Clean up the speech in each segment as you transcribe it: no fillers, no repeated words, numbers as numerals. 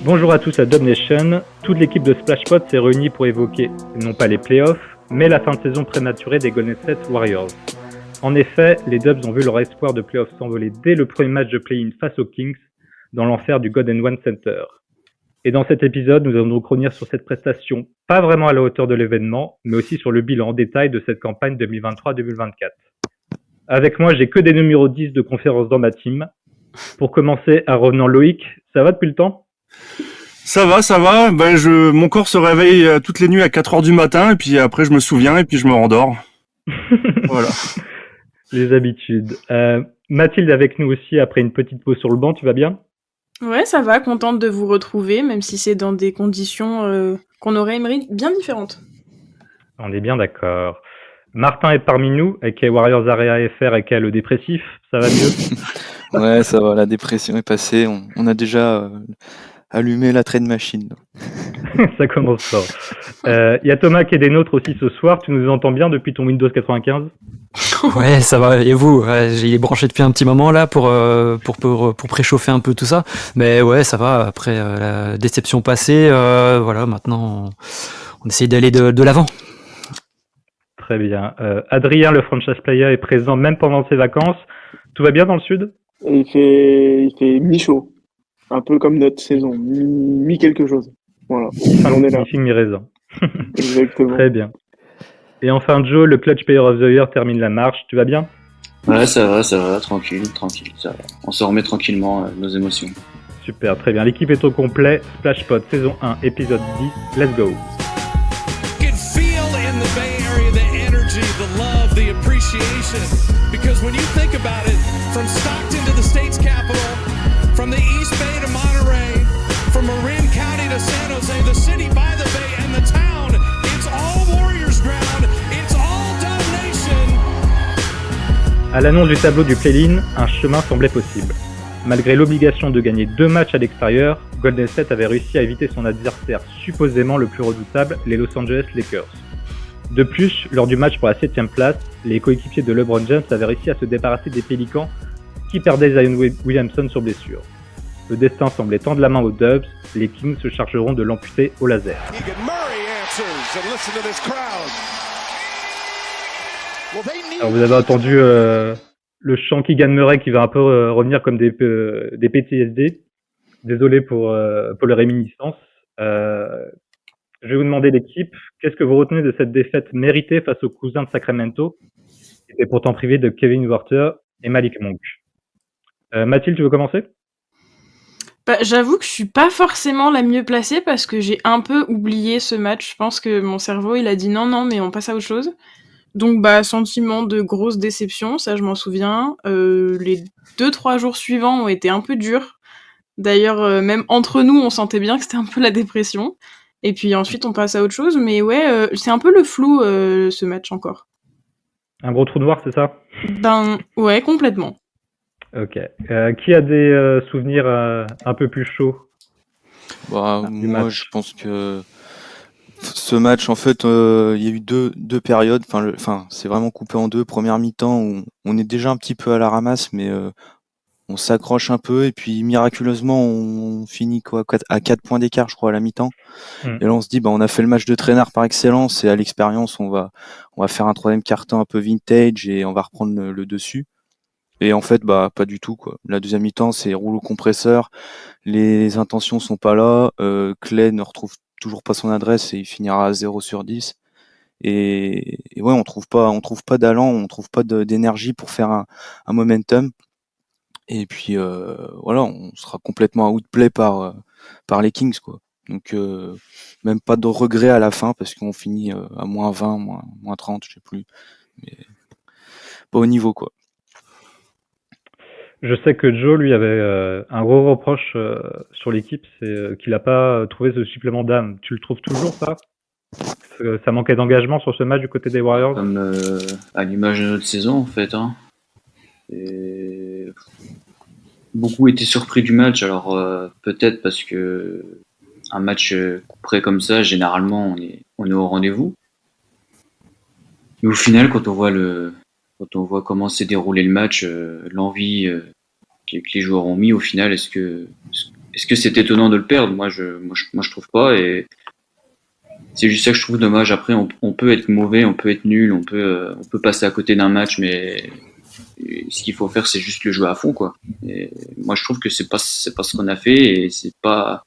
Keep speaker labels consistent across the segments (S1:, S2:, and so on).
S1: Bonjour à tous à Dub Nation. Toute l'équipe de Splashpot s'est réunie pour évoquer non pas les playoffs, mais la fin de saison prématurée des Golden State Warriors. En effet, les Dubs ont vu leur espoir de playoffs s'envoler dès le premier match de play-in face aux Kings dans l'enfer du Golden One Center. Et dans cet épisode, nous allons donc revenir sur cette prestation, pas vraiment à la hauteur de l'événement, mais aussi sur le bilan en détail de cette campagne 2023-2024. Avec moi, j'ai que des numéros 10 de conférence dans ma team. Pour commencer, à revenant Loïc, ça va depuis le temps ?
S2: Ça va. Mon corps se réveille toutes les nuits à 4h du matin, et puis après je me souviens, et puis je me rendors. Voilà.
S1: Les habitudes. Mathilde avec nous aussi après une petite pause sur le banc, tu vas bien ?
S3: Ouais, ça va, contente de vous retrouver, même si c'est dans des conditions qu'on aurait aimé bien différentes.
S1: On est bien d'accord. Martin est parmi nous, avec Warriors Area FR et le dépressif, ça va mieux ?
S4: Ouais, ça va, la dépression est passée, on a déjà allumé la trade machine.
S1: Ça commence fort. Y a Thomas qui est des nôtres aussi ce soir, tu nous entends bien depuis ton Windows 95 ?
S5: Ouais, ça va. Et vous? J'y ai branché depuis un petit moment là pour préchauffer un peu tout ça. Mais ouais, ça va. Après la déception passée, voilà, maintenant on essaye d'aller de l'avant.
S1: Très bien. Adrien, le franchise player, est présent même pendant ses vacances. Tout va bien dans le sud ?
S6: Il fait mi-chaud, un peu comme notre saison, mi quelque chose. Voilà, on est là.
S1: Mi-figue, mi-raisin.
S6: Exactement.
S1: Très bien. Et enfin Joe, le clutch player of the year, termine la marche. Tu vas bien ?
S7: Ouais, ça va, tranquille, ça va. On se remet tranquillement nos émotions.
S1: Super, très bien. L'équipe est au complet. Splashpot, saison 1, épisode 10. Let's go.
S8: The love, the appreciation, because when you think about it, from Stockton to the state's capital, from the East Bay to Monterey, from Marin County to San Jose, the city by the bay and the town, it's all Warriors ground, it's all Dub Nation.
S1: À l'annonce du tableau du play-in, un chemin semblait possible. Malgré l'obligation de gagner 2 matchs à l'extérieur, Golden State avait réussi à éviter son adversaire supposément le plus redoutable, les Los Angeles Lakers. De plus, lors du match pour la 7ème place, les coéquipiers de LeBron James avaient réussi à se débarrasser des Pélicans qui perdaient Zion Williamson sur blessure. Le destin semblait tendre la main aux Dubs, les Kings se chargeront de l'amputer au laser. Alors vous avez entendu le chant Keegan Murray qui va un peu revenir comme des PTSD. Désolé pour les réminiscences. Je vais vous demander l'équipe, qu'est-ce que vous retenez de cette défaite méritée face aux cousins de Sacramento, qui étaient pourtant privés de Kevin Huerter et Malik Monk. Mathilde, tu veux commencer ?
S3: J'avoue que je suis pas forcément la mieux placée parce que j'ai un peu oublié ce match. Je pense que mon cerveau, il a dit non, mais on passe à autre chose. Donc, sentiment de grosse déception, ça je m'en souviens. Les 2-3 jours suivants ont été un peu durs. D'ailleurs, même entre nous, on sentait bien que c'était un peu la dépression. Et puis ensuite, on passe à autre chose. Mais ouais, c'est un peu le flou, ce match encore.
S1: Un gros trou noir, c'est ça ?
S3: Ouais, complètement.
S1: Ok. Qui a des souvenirs un peu plus chauds ?
S4: Moi, je pense que ce match, en fait, il y a eu deux périodes. Enfin, c'est vraiment coupé en deux. Première mi-temps où on est déjà un petit peu à la ramasse, mais on s'accroche un peu et puis miraculeusement on finit à 4 points d'écart, je crois, à la mi-temps. Et là on se dit on a fait le match de traînard par excellence et à l'expérience on va faire un troisième quart-temps un peu vintage et on va reprendre le dessus. Et en fait pas du tout quoi. La deuxième mi-temps c'est rouleau compresseur, les intentions sont pas là, Clay ne retrouve toujours pas son adresse et il finira à 0 sur 10. Et ouais, on trouve pas d'allant, on trouve pas d'énergie pour faire un momentum. Et puis voilà, on sera complètement outplay par les Kings quoi. Donc même pas de regret à la fin parce qu'on finit à moins 20, moins 30, je sais plus. Mais pas au niveau quoi.
S1: Je sais que Joe, lui, avait un gros reproche sur l'équipe, c'est qu'il n'a pas trouvé ce supplément d'âme. Tu le trouves toujours, ça ? Ça manquait d'engagement sur ce match du côté des Warriors ?
S7: Comme à l'image de notre saison, en fait. Et beaucoup étaient surpris du match, alors peut-être parce que un match couperé comme ça, généralement, on est au rendez-vous. Mais au final, quand on voit comment s'est déroulé le match, l'envie que les joueurs ont mis, au final, est-ce que est-ce que c'est étonnant de le perdre? Moi, je trouve pas. Et c'est juste ça que je trouve dommage. Après, on peut être mauvais, on peut être nul, on peut passer à côté d'un match, mais ce qu'il faut faire, c'est juste le jouer à fond, quoi. Et moi, je trouve que c'est pas ce qu'on a fait, et c'est pas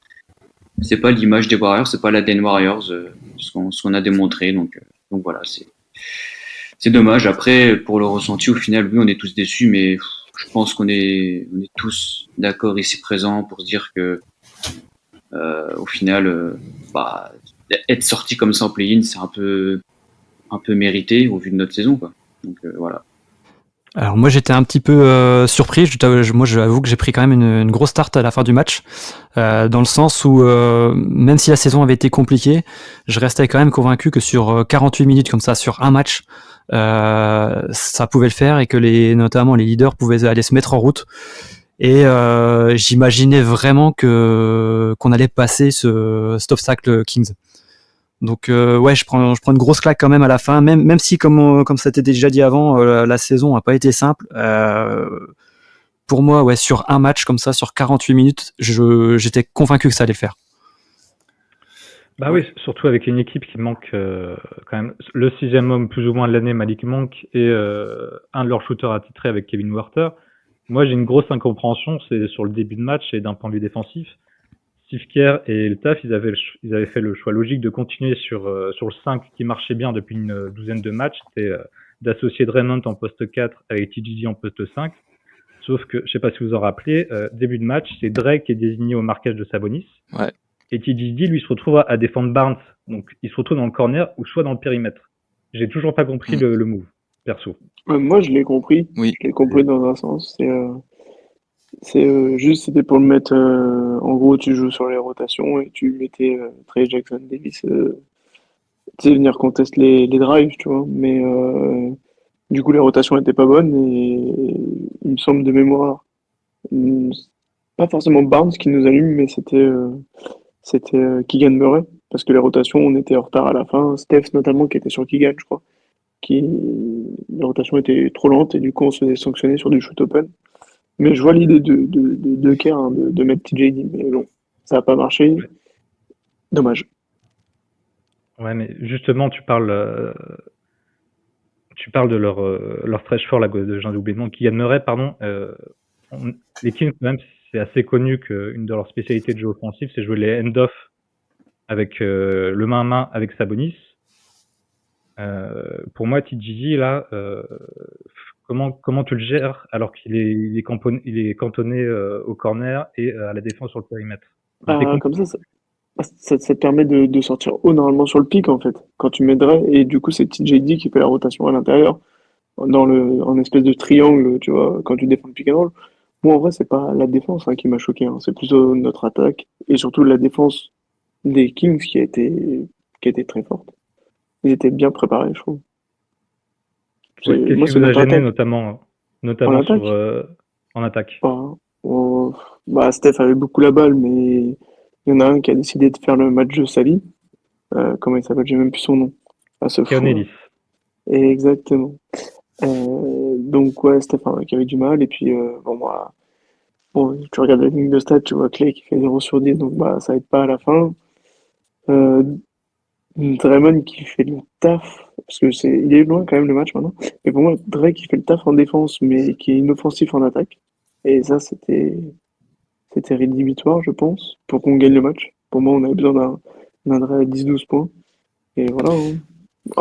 S7: l'image des Warriors, c'est pas l'ADN Warriors, ce qu'on a démontré. Donc voilà, c'est dommage. Après, pour le ressenti, au final, oui, on est tous déçus, mais je pense qu'on est tous d'accord ici présents pour se dire que au final, être sorti comme ça en play-in, c'est un peu mérité au vu de notre saison, quoi. Donc voilà.
S5: Alors moi j'étais un petit peu surpris. Moi j'avoue que j'ai pris quand même une grosse start à la fin du match, dans le sens où même si la saison avait été compliquée, je restais quand même convaincu que sur 48 minutes comme ça, sur un match, ça pouvait le faire, et que notamment les leaders pouvaient aller se mettre en route. Et j'imaginais vraiment qu'on allait passer cet obstacle Kings. Donc ouais, je prends une grosse claque quand même à la fin, même si comme ça t'était déjà dit avant, la saison a pas été simple. Pour moi, ouais, sur un match comme ça, sur 48 minutes, j'étais convaincu que ça allait le faire.
S1: Bah oui, surtout avec une équipe qui manque quand même le 6e homme plus ou moins de l'année, Malik Monk, et un de leurs shooters attitrés avec Kevin Huerter. Moi, j'ai une grosse incompréhension, c'est sur le début de match et d'un point de vue défensif. Steve Kerr et le staff, ils avaient fait le choix logique de continuer sur le 5 qui marchait bien depuis une douzaine de matchs, c'était d'associer Draymond en poste 4 avec TGD en poste 5. Sauf que, je sais pas si vous en rappelez, début de match, c'est Drake qui est désigné au marquage de Sabonis.
S4: Ouais.
S1: Et TGD, lui, se retrouve à défendre Barnes. Donc, il se retrouve dans le corner ou soit dans le périmètre. J'ai toujours pas compris le move, perso.
S6: Moi, je l'ai compris.
S4: Oui.
S6: Je l'ai compris dans un sens. C'est juste, c'était pour le mettre. En gros, tu joues sur les rotations et tu mettais Trey Jackson Davis, tu sais, venir contester les drives, tu vois. Mais du coup, les rotations n'étaient pas bonnes, et il me semble de mémoire, pas forcément Barnes qui nous allume, mais c'était Keegan Murray, parce que les rotations, on était en retard à la fin. Steph notamment, qui était sur Keegan, je crois, les rotations étaient trop lentes, et du coup, on se faisait sanctionner sur du shoot open. Mais je vois l'idée de Kerr, hein, de mettre TJD, mais bon, ça n'a pas marché. Dommage.
S1: Ouais, mais justement, tu parles de leur stretch fort, là, de j'ai oublié le nom, Keegan Murray, pardon. Les Kings, même, c'est assez connu qu'une de leurs spécialités de jeu offensif, c'est jouer les end-off avec le main à main avec Sabonis. Pour moi, TGD, là, comment tu le gères alors qu'il est cantonné au corner et à la défense sur le périmètre?
S6: Comme ça te permet de sortir haut normalement sur le pic, en fait, quand tu mets Dre, et du coup, c'est TJD qui fait la rotation à l'intérieur, en espèce de triangle, tu vois, quand tu défends le pick and roll. Moi, en vrai, c'est pas la défense, hein, qui m'a choqué, hein. C'est plutôt notre attaque, et surtout la défense des Kings qui a été très forte. Ils étaient bien préparés, je trouve.
S1: Qu'est-ce
S6: Moi,
S1: qui
S6: c'est
S1: vous a
S6: notre
S1: gêné,
S6: attaque.
S1: notamment en attaque?
S6: Steph avait beaucoup la balle, mais il y en a un qui a décidé de faire le match de sa vie. Comment il s'appelle? J'ai même plus son nom. Ce fou,
S1: Keon
S6: là.
S1: Ellis.
S6: Exactement. Donc ouais, Steph, qui avait du mal. Et puis tu regardes la ligne de stats, tu vois Clay qui fait 0 sur 10, donc ça aide pas à la fin. Draymond qui fait le taf, parce que il est loin quand même le match maintenant. Mais pour moi, Drake qui fait le taf en défense, mais qui est inoffensif en attaque. Et ça, c'était rédhibitoire, je pense, pour qu'on gagne le match. Pour moi, on avait besoin d'un Drake à 10-12 points. Et voilà, hein.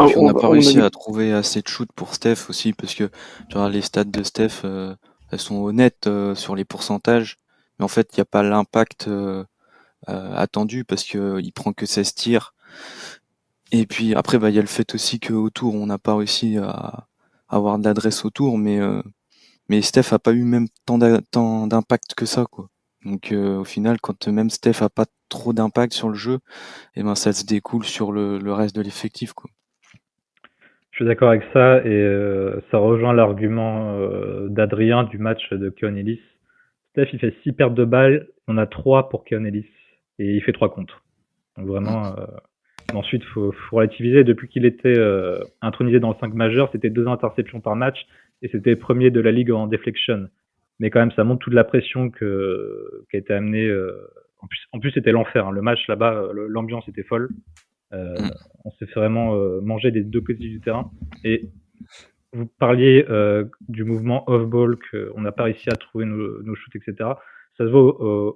S4: Puis on n'a pas réussi à trouver assez de shoot pour Steph aussi, parce que tu vois, les stats de Steph, elles sont honnêtes sur les pourcentages, mais en fait, il n'y a pas l'impact attendu, parce qu'il prend que 16 tirs. Et puis après, il y a le fait aussi qu'autour, on n'a pas réussi à avoir de l'adresse autour, mais Steph a pas eu même tant d'impact que ça, quoi. Donc au final, quand même Steph a pas trop d'impact sur le jeu, ça se découle sur le reste de l'effectif, quoi.
S1: Je suis d'accord avec ça, et ça rejoint l'argument d'Adrien du match de Keon Ellis. Steph, il fait 6 pertes de balles, on a 3 pour Keon Ellis, et il fait 3 contre. Donc vraiment, ensuite, faut relativiser. Depuis qu'il était intronisé dans le 5 majeur, c'était 2 interceptions par match, et c'était premier de la ligue en deflection. Mais quand même, ça montre toute la pression qui a été amenée En plus, c'était l'enfer. Hein. Le match là-bas, l'ambiance était folle. On s'est fait vraiment manger des deux côtés du terrain. Et vous parliez du mouvement off-ball, qu'on n'a pas réussi à trouver nos shoots, etc. Ça se voit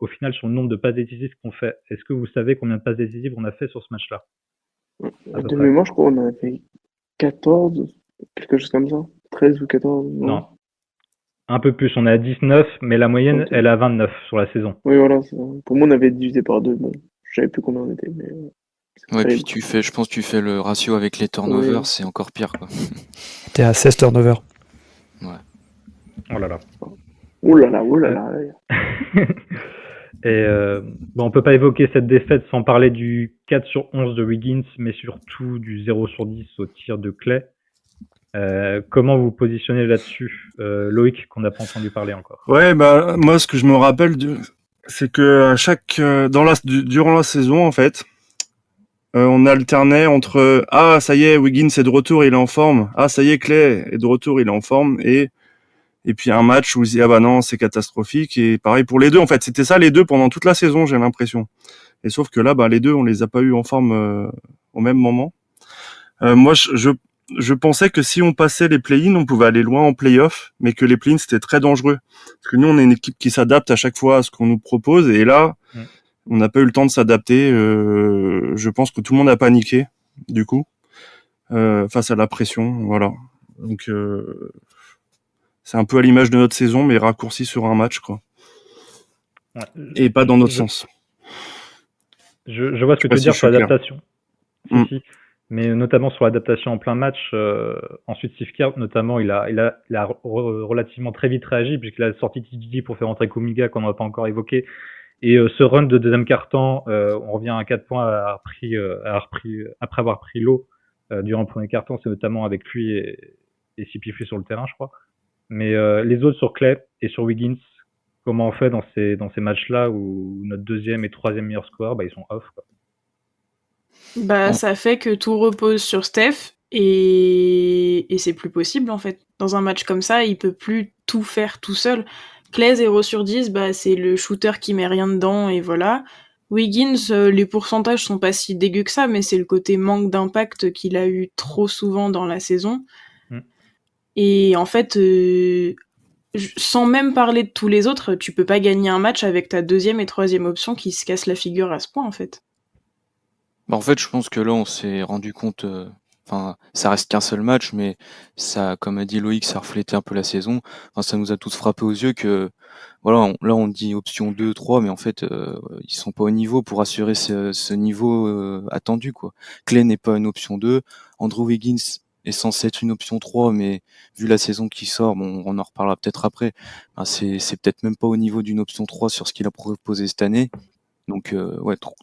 S1: au final sur le nombre de passes décisives qu'on fait. Est-ce que vous savez combien de passes décisives on a fait sur ce match-là?
S6: De mémoire, je crois qu'on en a fait 14, quelque chose comme ça. 13 ou 14.
S1: Non. Un peu plus, on est à 19, mais la moyenne,
S6: Ok.
S1: elle est à 29 sur la saison.
S6: Oui, voilà. Pour moi, on avait divisé par 2. Bon, je savais plus combien on était, mais
S4: Ouais, puis
S6: terrible.
S4: je pense que tu fais le ratio avec les turnovers,
S6: Oui.
S4: c'est encore pire, quoi.
S5: T'es à 16 turnovers.
S1: Oh là là.
S6: Ouh là là.
S1: Et on peut pas évoquer cette défaite sans parler du 4 sur 11 de Wiggins, mais surtout du 0 sur 10 au tir de Clay. Comment vous positionnez là-dessus, Loïc, qu'on n'a pas entendu parler encore?
S2: Ouais, bah moi ce que je me rappelle, c'est que durant la saison en fait, on alternait entre ça y est, Wiggins est de retour, il est en forme. Ah ça y est, Clay est de retour, il est en forme. Et puis un match où il dit ah bah non, c'est catastrophique. Et pareil pour les deux en fait, c'était ça les deux pendant toute la saison, j'ai l'impression. Et sauf que là, les deux, on les a pas eu en forme au même moment. Moi, je pensais que si on passait les play-in, on pouvait aller loin en play-off, mais que les play-in, c'était très dangereux. Parce que nous, on est une équipe qui s'adapte à chaque fois à ce qu'on nous propose, et là, on n'a pas eu le temps de s'adapter. Je pense que tout le monde a paniqué, du coup, face à la pression, voilà. Donc, c'est un peu à l'image de notre saison, mais raccourci sur un match, quoi.
S1: Ouais.
S2: Et pas dans notre sens.
S1: Je vois ce que tu veux dire sur l'adaptation. Si. Mais notamment sur l'adaptation en plein match. Ensuite, Steve Kerr, notamment, il a relativement très vite réagi, puisqu'il a sorti TGD pour faire entrer Kuminga, qu'on n'a pas encore évoqué. Et ce run de deuxième quart-temps, on revient à 4 points après avoir pris l'eau durant le premier quart-temps, c'est notamment avec lui et Sipifli sur le terrain, je crois. Mais les autres sur Clay et sur Wiggins, comment on fait dans ces matchs-là où notre deuxième et troisième meilleur score, ils sont off, quoi.
S3: Ça fait que tout repose sur Steph et c'est plus possible en fait. Dans un match comme ça, il peut plus tout faire tout seul. Clay 0 sur 10, c'est le shooter qui met rien dedans et voilà. Wiggins, les pourcentages sont pas si dégueux que ça, mais c'est le côté manque d'impact qu'il a eu trop souvent dans la saison. Et en fait, sans même parler de tous les autres, tu peux pas gagner un match avec ta deuxième et troisième option qui se cassent la figure à ce point en fait.
S4: En fait, je pense que là, on s'est rendu compte. Ça reste qu'un seul match, mais ça, comme a dit Loïc, ça reflétait un peu la saison. Ça nous a tous frappé aux yeux que, voilà, là, on dit option 2, 3, mais en fait, ils sont pas au niveau pour assurer ce niveau attendu, quoi. Clay n'est pas une option 2. Andrew Wiggins est censé être une option 3, mais vu la saison qui sort, on en reparlera peut-être après. C'est peut-être même pas au niveau d'une option 3 sur ce qu'il a proposé cette année. Donc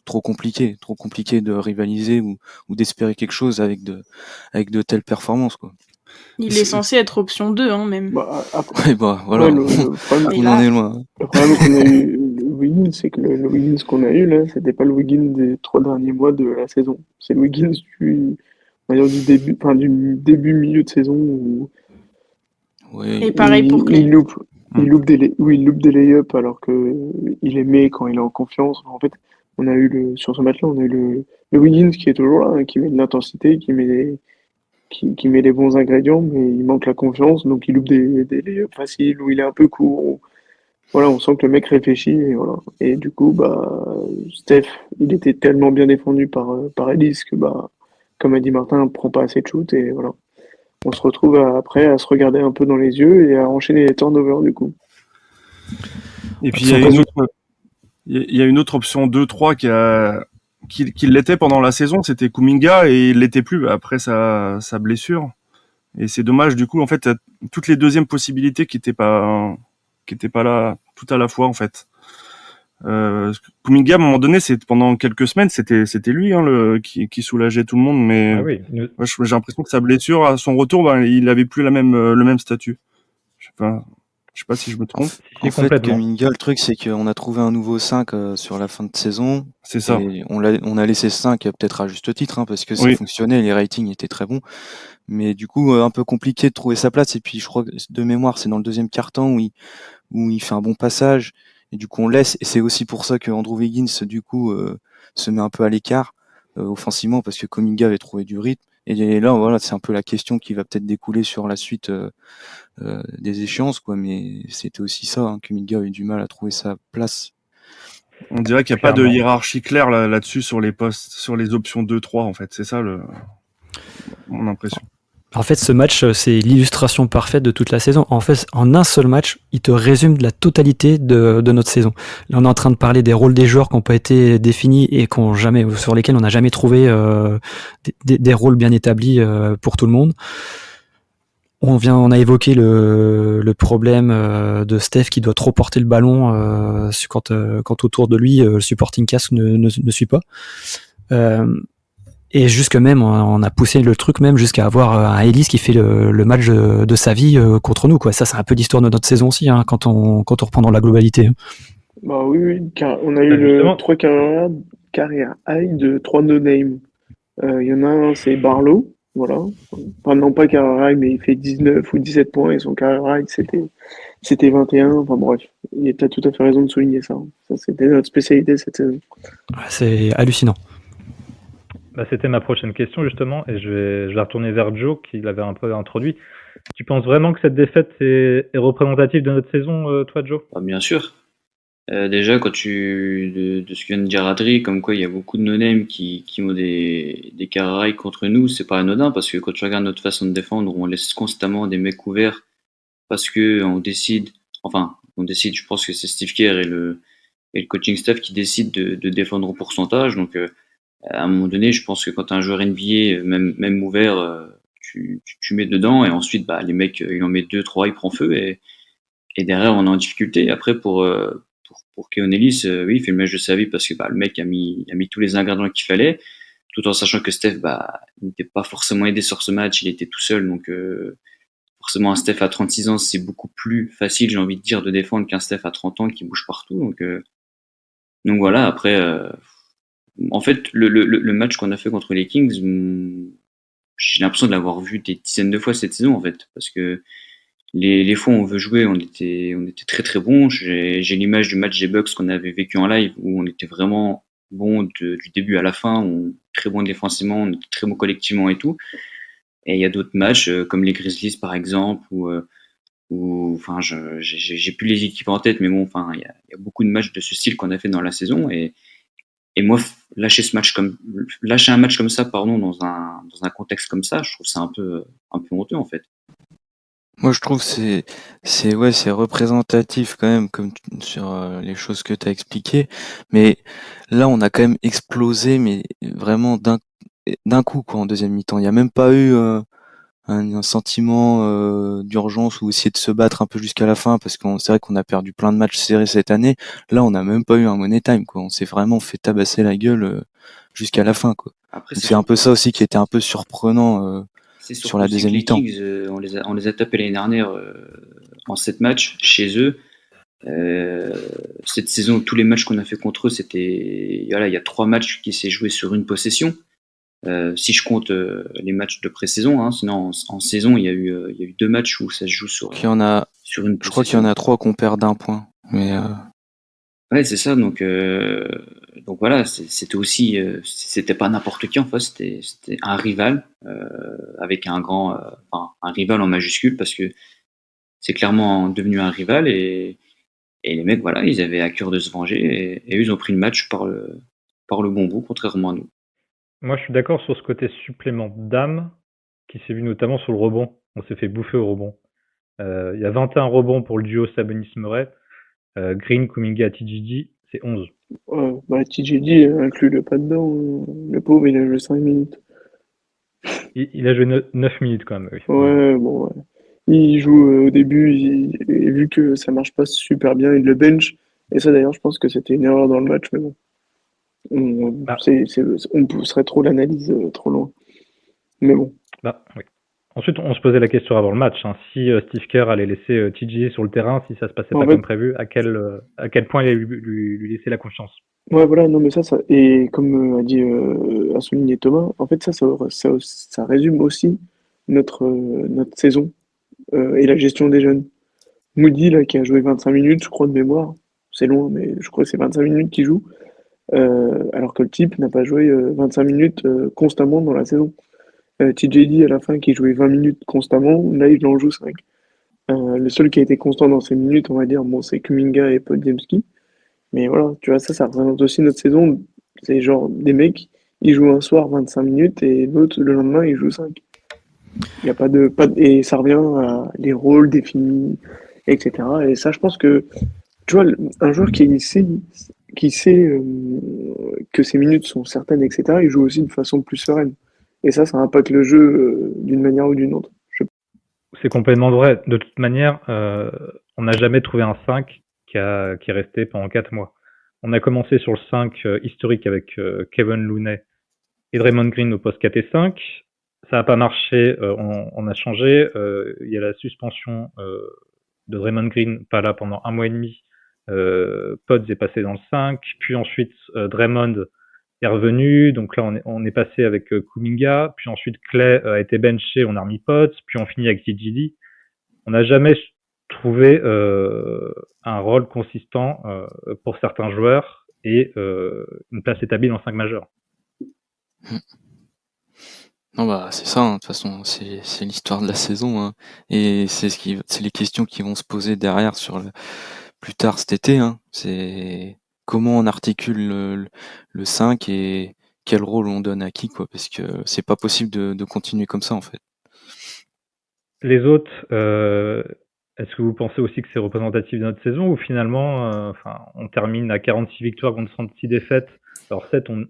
S4: trop compliqué de rivaliser ou d'espérer quelque chose avec de telles performances, quoi.
S3: Il est censé être option 2 même.
S4: Voilà. On en est loin.
S6: Le problème qu'on a eu le Wiggins, c'est que le Wiggins qu'on a eu là, c'était pas le Wiggins des 3 derniers mois de la saison. C'est le Wiggins du début milieu de saison où
S3: et pareil pour Clay.
S6: Il loupe des lay-ups alors que il aimait quand il est en confiance. En fait, on a eu sur ce match-là, on a eu le Wiggins qui est toujours là, qui met de l'intensité, qui met les bons ingrédients, mais il manque la confiance, donc il loupe des lay-ups faciles où il est un peu court. Voilà, on sent que le mec réfléchit et voilà. Et du coup, Steph, il était tellement bien défendu par Ellis que comme a dit Martin, on prend pas assez de shoot et voilà. On se retrouve après à se regarder un peu dans les yeux et à enchaîner les turnovers du coup.
S2: Et puis il y a une autre option 2-3 qui l'était pendant la saison, c'était Kuminga et il l'était plus après sa blessure. Et c'est dommage du coup en fait toutes les deuxièmes possibilités qui étaient pas là tout à la fois en fait. Kuminga à un moment donné, pendant quelques semaines, c'était lui qui soulageait tout le monde, mais j'ai l'impression que sa blessure à son retour, il avait plus le même statut. Je sais pas si je me trompe.
S4: En fait, Kuminga, le truc, c'est qu'on a trouvé un nouveau 5 sur la fin de saison.
S2: C'est ça.
S4: Et on a laissé 5 peut-être à juste titre, parce que ça fonctionnait, les ratings étaient très bons. Mais du coup, un peu compliqué de trouver sa place. Et puis, je crois que de mémoire, c'est dans le deuxième quart-temps où il fait un bon passage. et du coup on laisse. Et c'est aussi pour ça que Andrew Wiggins du coup se met un peu à l'écart offensivement parce que Kuminga avait trouvé du rythme. Et là voilà, c'est un peu la question qui va peut-être découler sur la suite des échéances quoi. Mais c'était aussi ça, hein, Kuminga a eu du mal à trouver sa place.
S2: On dirait qu'il n'y a pas de
S1: Clairement.
S2: hiérarchie claire là-dessus sur les postes, sur les options 2-3 en fait. C'est ça mon impression.
S5: En fait, ce match, c'est l'illustration parfaite de toute la saison. En fait, en un seul match, il te résume la totalité de notre saison. Là, on est en train de parler des rôles des joueurs qui n'ont pas été définis et sur lesquels on n'a jamais trouvé des rôles bien établis pour tout le monde. On a évoqué le problème de Steph qui doit trop porter le ballon quand autour de lui le supporting cast ne suit pas. Et jusque même, on a poussé le truc même jusqu'à avoir un Ellis qui fait le match de sa vie contre nous, quoi. Ça, c'est un peu l'histoire de notre saison aussi, hein, quand on reprend dans la globalité.
S6: Bah oui, car on a eu
S1: justement.
S6: 3 carrière high de 3 no-name. Il y en a un, c'est Barlow, voilà. Enfin, non, pas carrière high, mais il fait 19 ou 17 points et son carrière high, c'était 21. Enfin bref, t'as tout à fait raison de souligner ça. Ça, c'était notre spécialité cette saison.
S5: C'est hallucinant.
S1: Bah, c'était ma prochaine question justement, et je vais la retourner vers Joe qui l'avait un peu introduit. Tu penses vraiment que cette défaite est représentative de notre saison, toi Joe?
S7: Bah, bien sûr. Déjà, de ce que vient de dire Adri, comme quoi il y a beaucoup de no-name qui ont des carrailles contre nous, c'est pas anodin parce que quand tu regardes notre façon de défendre, on laisse constamment des mecs ouverts parce que on décide, je pense que c'est Steve Kerr et le coaching staff qui décident de défendre au pourcentage. Donc, à un moment donné, je pense que quand un joueur NBA, même ouvert, tu mets dedans et ensuite, bah, les mecs, il en met 2, 3, il prend feu et derrière, on est en difficulté. Après, pour Keon Ellis, oui, il fait le match de sa vie parce que bah, le mec a mis tous les ingrédients qu'il fallait, tout en sachant que Steph, bah, il n'était pas forcément aidé sur ce match, il était tout seul. Donc, forcément, un Steph à 36 ans, c'est beaucoup plus facile, j'ai envie de dire, de défendre qu'un Steph à 30 ans qui bouge partout. Donc voilà, après, en fait, le match qu'on a fait contre les Kings, j'ai l'impression de l'avoir vu des dizaines de fois cette saison, en fait, parce que les fois où on veut jouer, on était très très bon. J'ai l'image du match des Bucks qu'on avait vécu en live où on était vraiment bon du début à la fin, très bon défensivement, on était très bon collectivement et tout. Et il y a d'autres matchs comme les Grizzlies par exemple où enfin j'ai plus les équipes en tête, mais bon, enfin il y a beaucoup de matchs de ce style qu'on a fait dans la saison et moi lâcher un match comme ça dans un contexte comme ça, je trouve ça un peu honteux en fait.
S4: Moi, je trouve que c'est représentatif quand même comme sur les choses que tu as expliquées. Mais là, on a quand même explosé, mais vraiment d'un coup quoi en deuxième mi-temps. Il n'y a même pas eu un sentiment d'urgence ou essayer de se battre un peu jusqu'à la fin parce que c'est vrai qu'on a perdu plein de matchs serrés cette année. Là, on n'a même pas eu un money time quoi. On s'est vraiment fait tabasser la gueule jusqu'à la fin quoi.
S7: Après,
S4: C'est un peu ça aussi qui était un peu surprenant.
S7: C'est
S4: sur la deuxième
S7: les
S4: mi-temps.
S7: Kings, on les a tapés l'année dernière en 7 matchs chez eux. Cette saison, tous les matchs qu'on a fait contre eux, il y a 3 matchs qui s'est joué sur une possession. Si je compte les matchs de pré-saison, hein, sinon en saison, il y a eu 2 matchs où ça se joue sur une possession.
S4: Je crois qu'il y en a 3 qu'on perd d'1 point. Mais
S7: ouais, c'est ça. Donc voilà, c'était aussi, c'était pas n'importe qui en face, c'était un rival avec un rival en majuscule parce que c'est clairement devenu un rival et les mecs, voilà, ils avaient à cœur de se venger et eux, ils ont pris le match par le bon bout, contrairement à nous.
S1: Moi, je suis d'accord sur ce côté supplément d'âme qui s'est vu notamment sur le rebond. On s'est fait bouffer au rebond. Il y a 21 rebonds pour le duo Sabonis-Murray. Green, Kuminga, TJD, c'est 11.
S6: Bah, TJD inclut le pas dedans. Le pauvre, il a joué 5 minutes.
S1: Il a joué 9 minutes quand même, oui.
S6: Ouais, bon, ouais. Il joue au début, et vu que ça marche pas super bien, il le bench. Et ça, d'ailleurs, je pense que c'était une erreur dans le match, mais bon. On pousserait trop l'analyse trop loin. Mais bon.
S1: Bah, oui. Ensuite, on se posait la question avant le match, hein, si Steve Kerr allait laisser TJ sur le terrain, si ça se passait pas comme prévu, à quel point il allait lui laisser la confiance.
S6: Ouais, voilà, non, mais ça et comme a souligné Thomas, en fait, ça résume aussi notre saison et la gestion des jeunes. Moody, là, qui a joué 25 minutes, je crois, de mémoire, c'est loin, mais je crois que c'est 25 minutes qu'il joue, alors que le type n'a pas joué 25 minutes constamment dans la saison. TJD à la fin qui jouait 20 minutes constamment, là il en joue 5. Le seul qui a été constant dans ces minutes, on va dire, bon, c'est Kuminga et Podziemski. Mais voilà, tu vois, ça représente aussi notre saison. C'est genre des mecs, ils jouent un soir 25 minutes et l'autre, le lendemain, il joue 5. Il y a et ça revient à les rôles définis, etc. Et ça, je pense que, tu vois, un joueur qui sait que ses minutes sont certaines, etc., il joue aussi de façon plus sereine. Et ça impacte le jeu d'une manière ou d'une autre.
S1: C'est complètement vrai. De toute manière, on n'a jamais trouvé un 5 qui est resté pendant 4 mois. On a commencé sur le 5 historique avec Kevin Looney et Draymond Green au poste 4 et 5. Ça n'a pas marché, on a changé. Il y a la suspension de Draymond Green, pas là pendant 1 mois et demi. Pods est passé dans le 5. Puis ensuite, Draymond est revenu. Donc là, on est passé avec Kuminga. Puis ensuite, Clay a été benché, on a remis Pods. Puis on finit avec TJD. On n'a jamais trouvé un rôle consistant pour certains joueurs et une place établie dans le 5 majeur.
S4: Non, bah, c'est ça, hein. De toute façon, c'est l'histoire de la saison, hein. Et c'est les questions qui vont se poser derrière plus tard cet été, hein. C'est comment on articule le 5 et quel rôle on donne à qui, quoi. Parce que c'est pas possible de continuer comme ça, en fait.
S1: Les autres, est-ce que vous pensez aussi que c'est représentatif de notre saison ou finalement, on termine à 46 victoires contre 36 défaites. Alors certes, on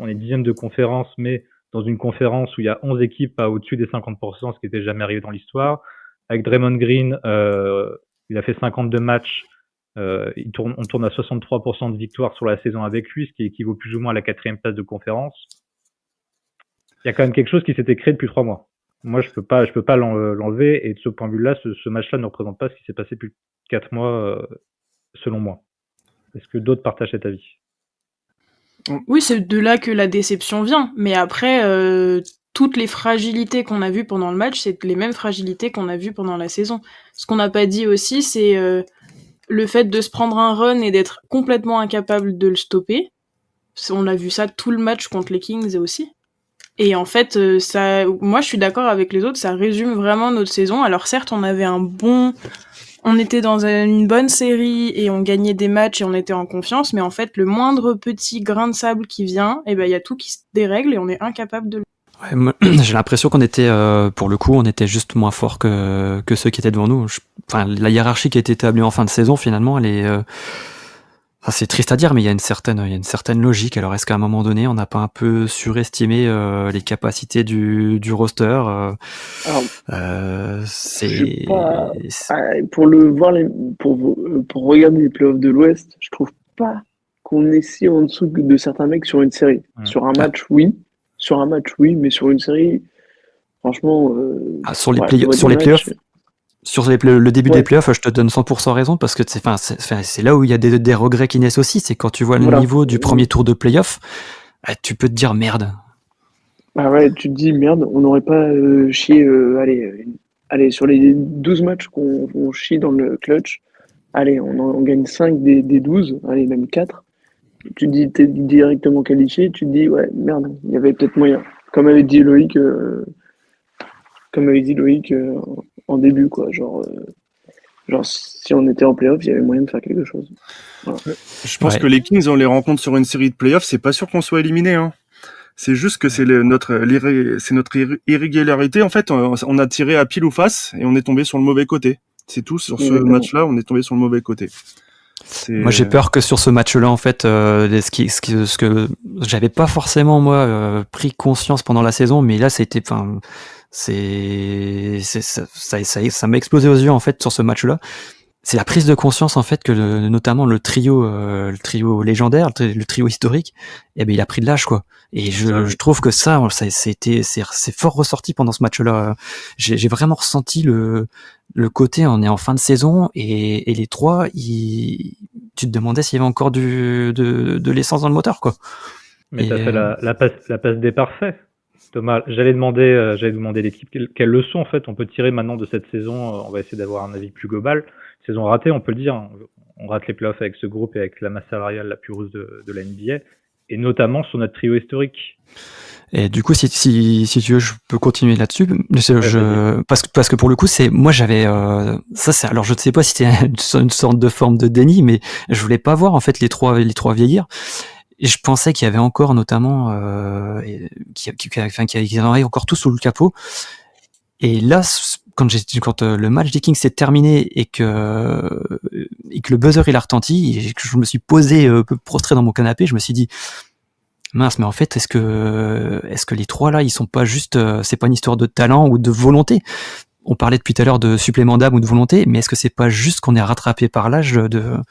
S1: est 10e de conférence, mais dans une conférence où il y a 11 équipes à au-dessus des 50%, ce qui n'était jamais arrivé dans l'histoire. Avec Draymond Green, il a fait 52 matchs. On tourne à 63% de victoires sur la saison avec lui, ce qui équivaut plus ou moins à la 4e place de conférence. Il y a quand même quelque chose qui s'était créé depuis 3 mois. Moi, je peux pas l'enlever, et de ce point de vue-là, ce match-là ne représente pas ce qui s'est passé depuis 4 mois, selon moi. Est-ce que d'autres partagent cet avis?
S3: Oui, c'est de là que la déception vient. Mais après, toutes les fragilités qu'on a vues pendant le match, c'est les mêmes fragilités qu'on a vues pendant la saison. Ce qu'on n'a pas dit aussi, c'est le fait de se prendre un run et d'être complètement incapable de le stopper. On a vu ça tout le match contre les Kings aussi. Et en fait, moi, je suis d'accord avec les autres, ça résume vraiment notre saison. Alors certes, on était dans une bonne série et on gagnait des matchs et on était en confiance, mais en fait, le moindre petit grain de sable qui vient, et ben il y a tout qui se dérègle et on est incapable de.
S5: Ouais, moi, j'ai l'impression qu'on était, pour le coup, on était juste moins fort que ceux qui étaient devant nous. La hiérarchie qui a été établie en fin de saison, finalement, elle est. C'est triste à dire, mais il y a une certaine logique. Alors, est-ce qu'à un moment donné, on n'a pas un peu surestimé les capacités du roster
S6: c'est pas... pour regarder les playoffs de l'Ouest, je trouve pas qu'on est si en dessous de certains mecs sur une série. Sur un match, oui. Sur un match, oui, mais sur une série, franchement...
S5: sur les playoffs, sur le début des playoffs, je te donne 100% raison, parce que c'est là où il y a des regrets qui naissent aussi. C'est quand tu vois le niveau du premier tour de playoff, tu peux te dire merde.
S6: Ah ouais, tu te dis merde, on n'aurait pas chié... allez, sur les 12 matchs qu'on chie dans le clutch, allez, on gagne 5 des 12, allez, même 4. Tu te dis, t'es directement qualifié, tu te dis, ouais, merde, il y avait peut-être moyen. Comme avait dit Loïc en début, quoi. Genre, si on était en playoff, il y avait moyen de faire quelque chose. Voilà.
S2: Je pense que les Kings, on les rencontre sur une série de playoffs, c'est pas sûr qu'on soit éliminé, hein. C'est juste que c'est notre irrégularité. En fait, on a tiré à pile ou face et on est tombé sur le mauvais côté. C'est tout. Sur ce match-là, on est tombé sur le mauvais côté.
S5: Moi, j'ai peur que sur ce match-là, en fait, ce que j'avais pas forcément moi pris conscience pendant la saison, mais là, ça m'a explosé aux yeux en fait sur ce match-là. C'est la prise de conscience en fait que notamment le trio légendaire, le trio historique, il a pris de l'âge, quoi. Et je trouve que c'est fort ressorti pendant ce match-là. J'ai vraiment ressenti le côté, on est en fin de saison et les trois, tu te demandais s'il y avait encore de l'essence dans le moteur, quoi.
S1: Mais t'as fait la passe des parfaits, Thomas. J'allais demander l'équipe quelle leçon en fait on peut tirer maintenant de cette saison. On va essayer d'avoir un avis plus global. Saison ratée, on peut le dire. on rate les playoffs avec ce groupe et avec la masse salariale la plus rousse de la NBA, et notamment sur notre trio historique.
S5: Et du coup, si tu veux, je peux continuer là-dessus. Parce que pour le coup, moi j'avais ça, c'est alors je ne sais pas si c'était une sorte de forme de déni, mais je voulais pas voir en fait les trois vieillir. Et je pensais qu'il y avait encore notamment qu'ils en avaient encore tout sous le capot. Et là, quand le match des Kings s'est terminé et que le buzzer il a retenti et que je me suis posé prostré dans mon canapé, je me suis dit mince, mais en fait, est-ce que les trois là, ils sont pas juste, c'est pas une histoire de talent ou de volonté. On parlait depuis tout à l'heure de supplément d'âme ou de volonté, mais est-ce que c'est pas juste qu'on est rattrapé par l'âge de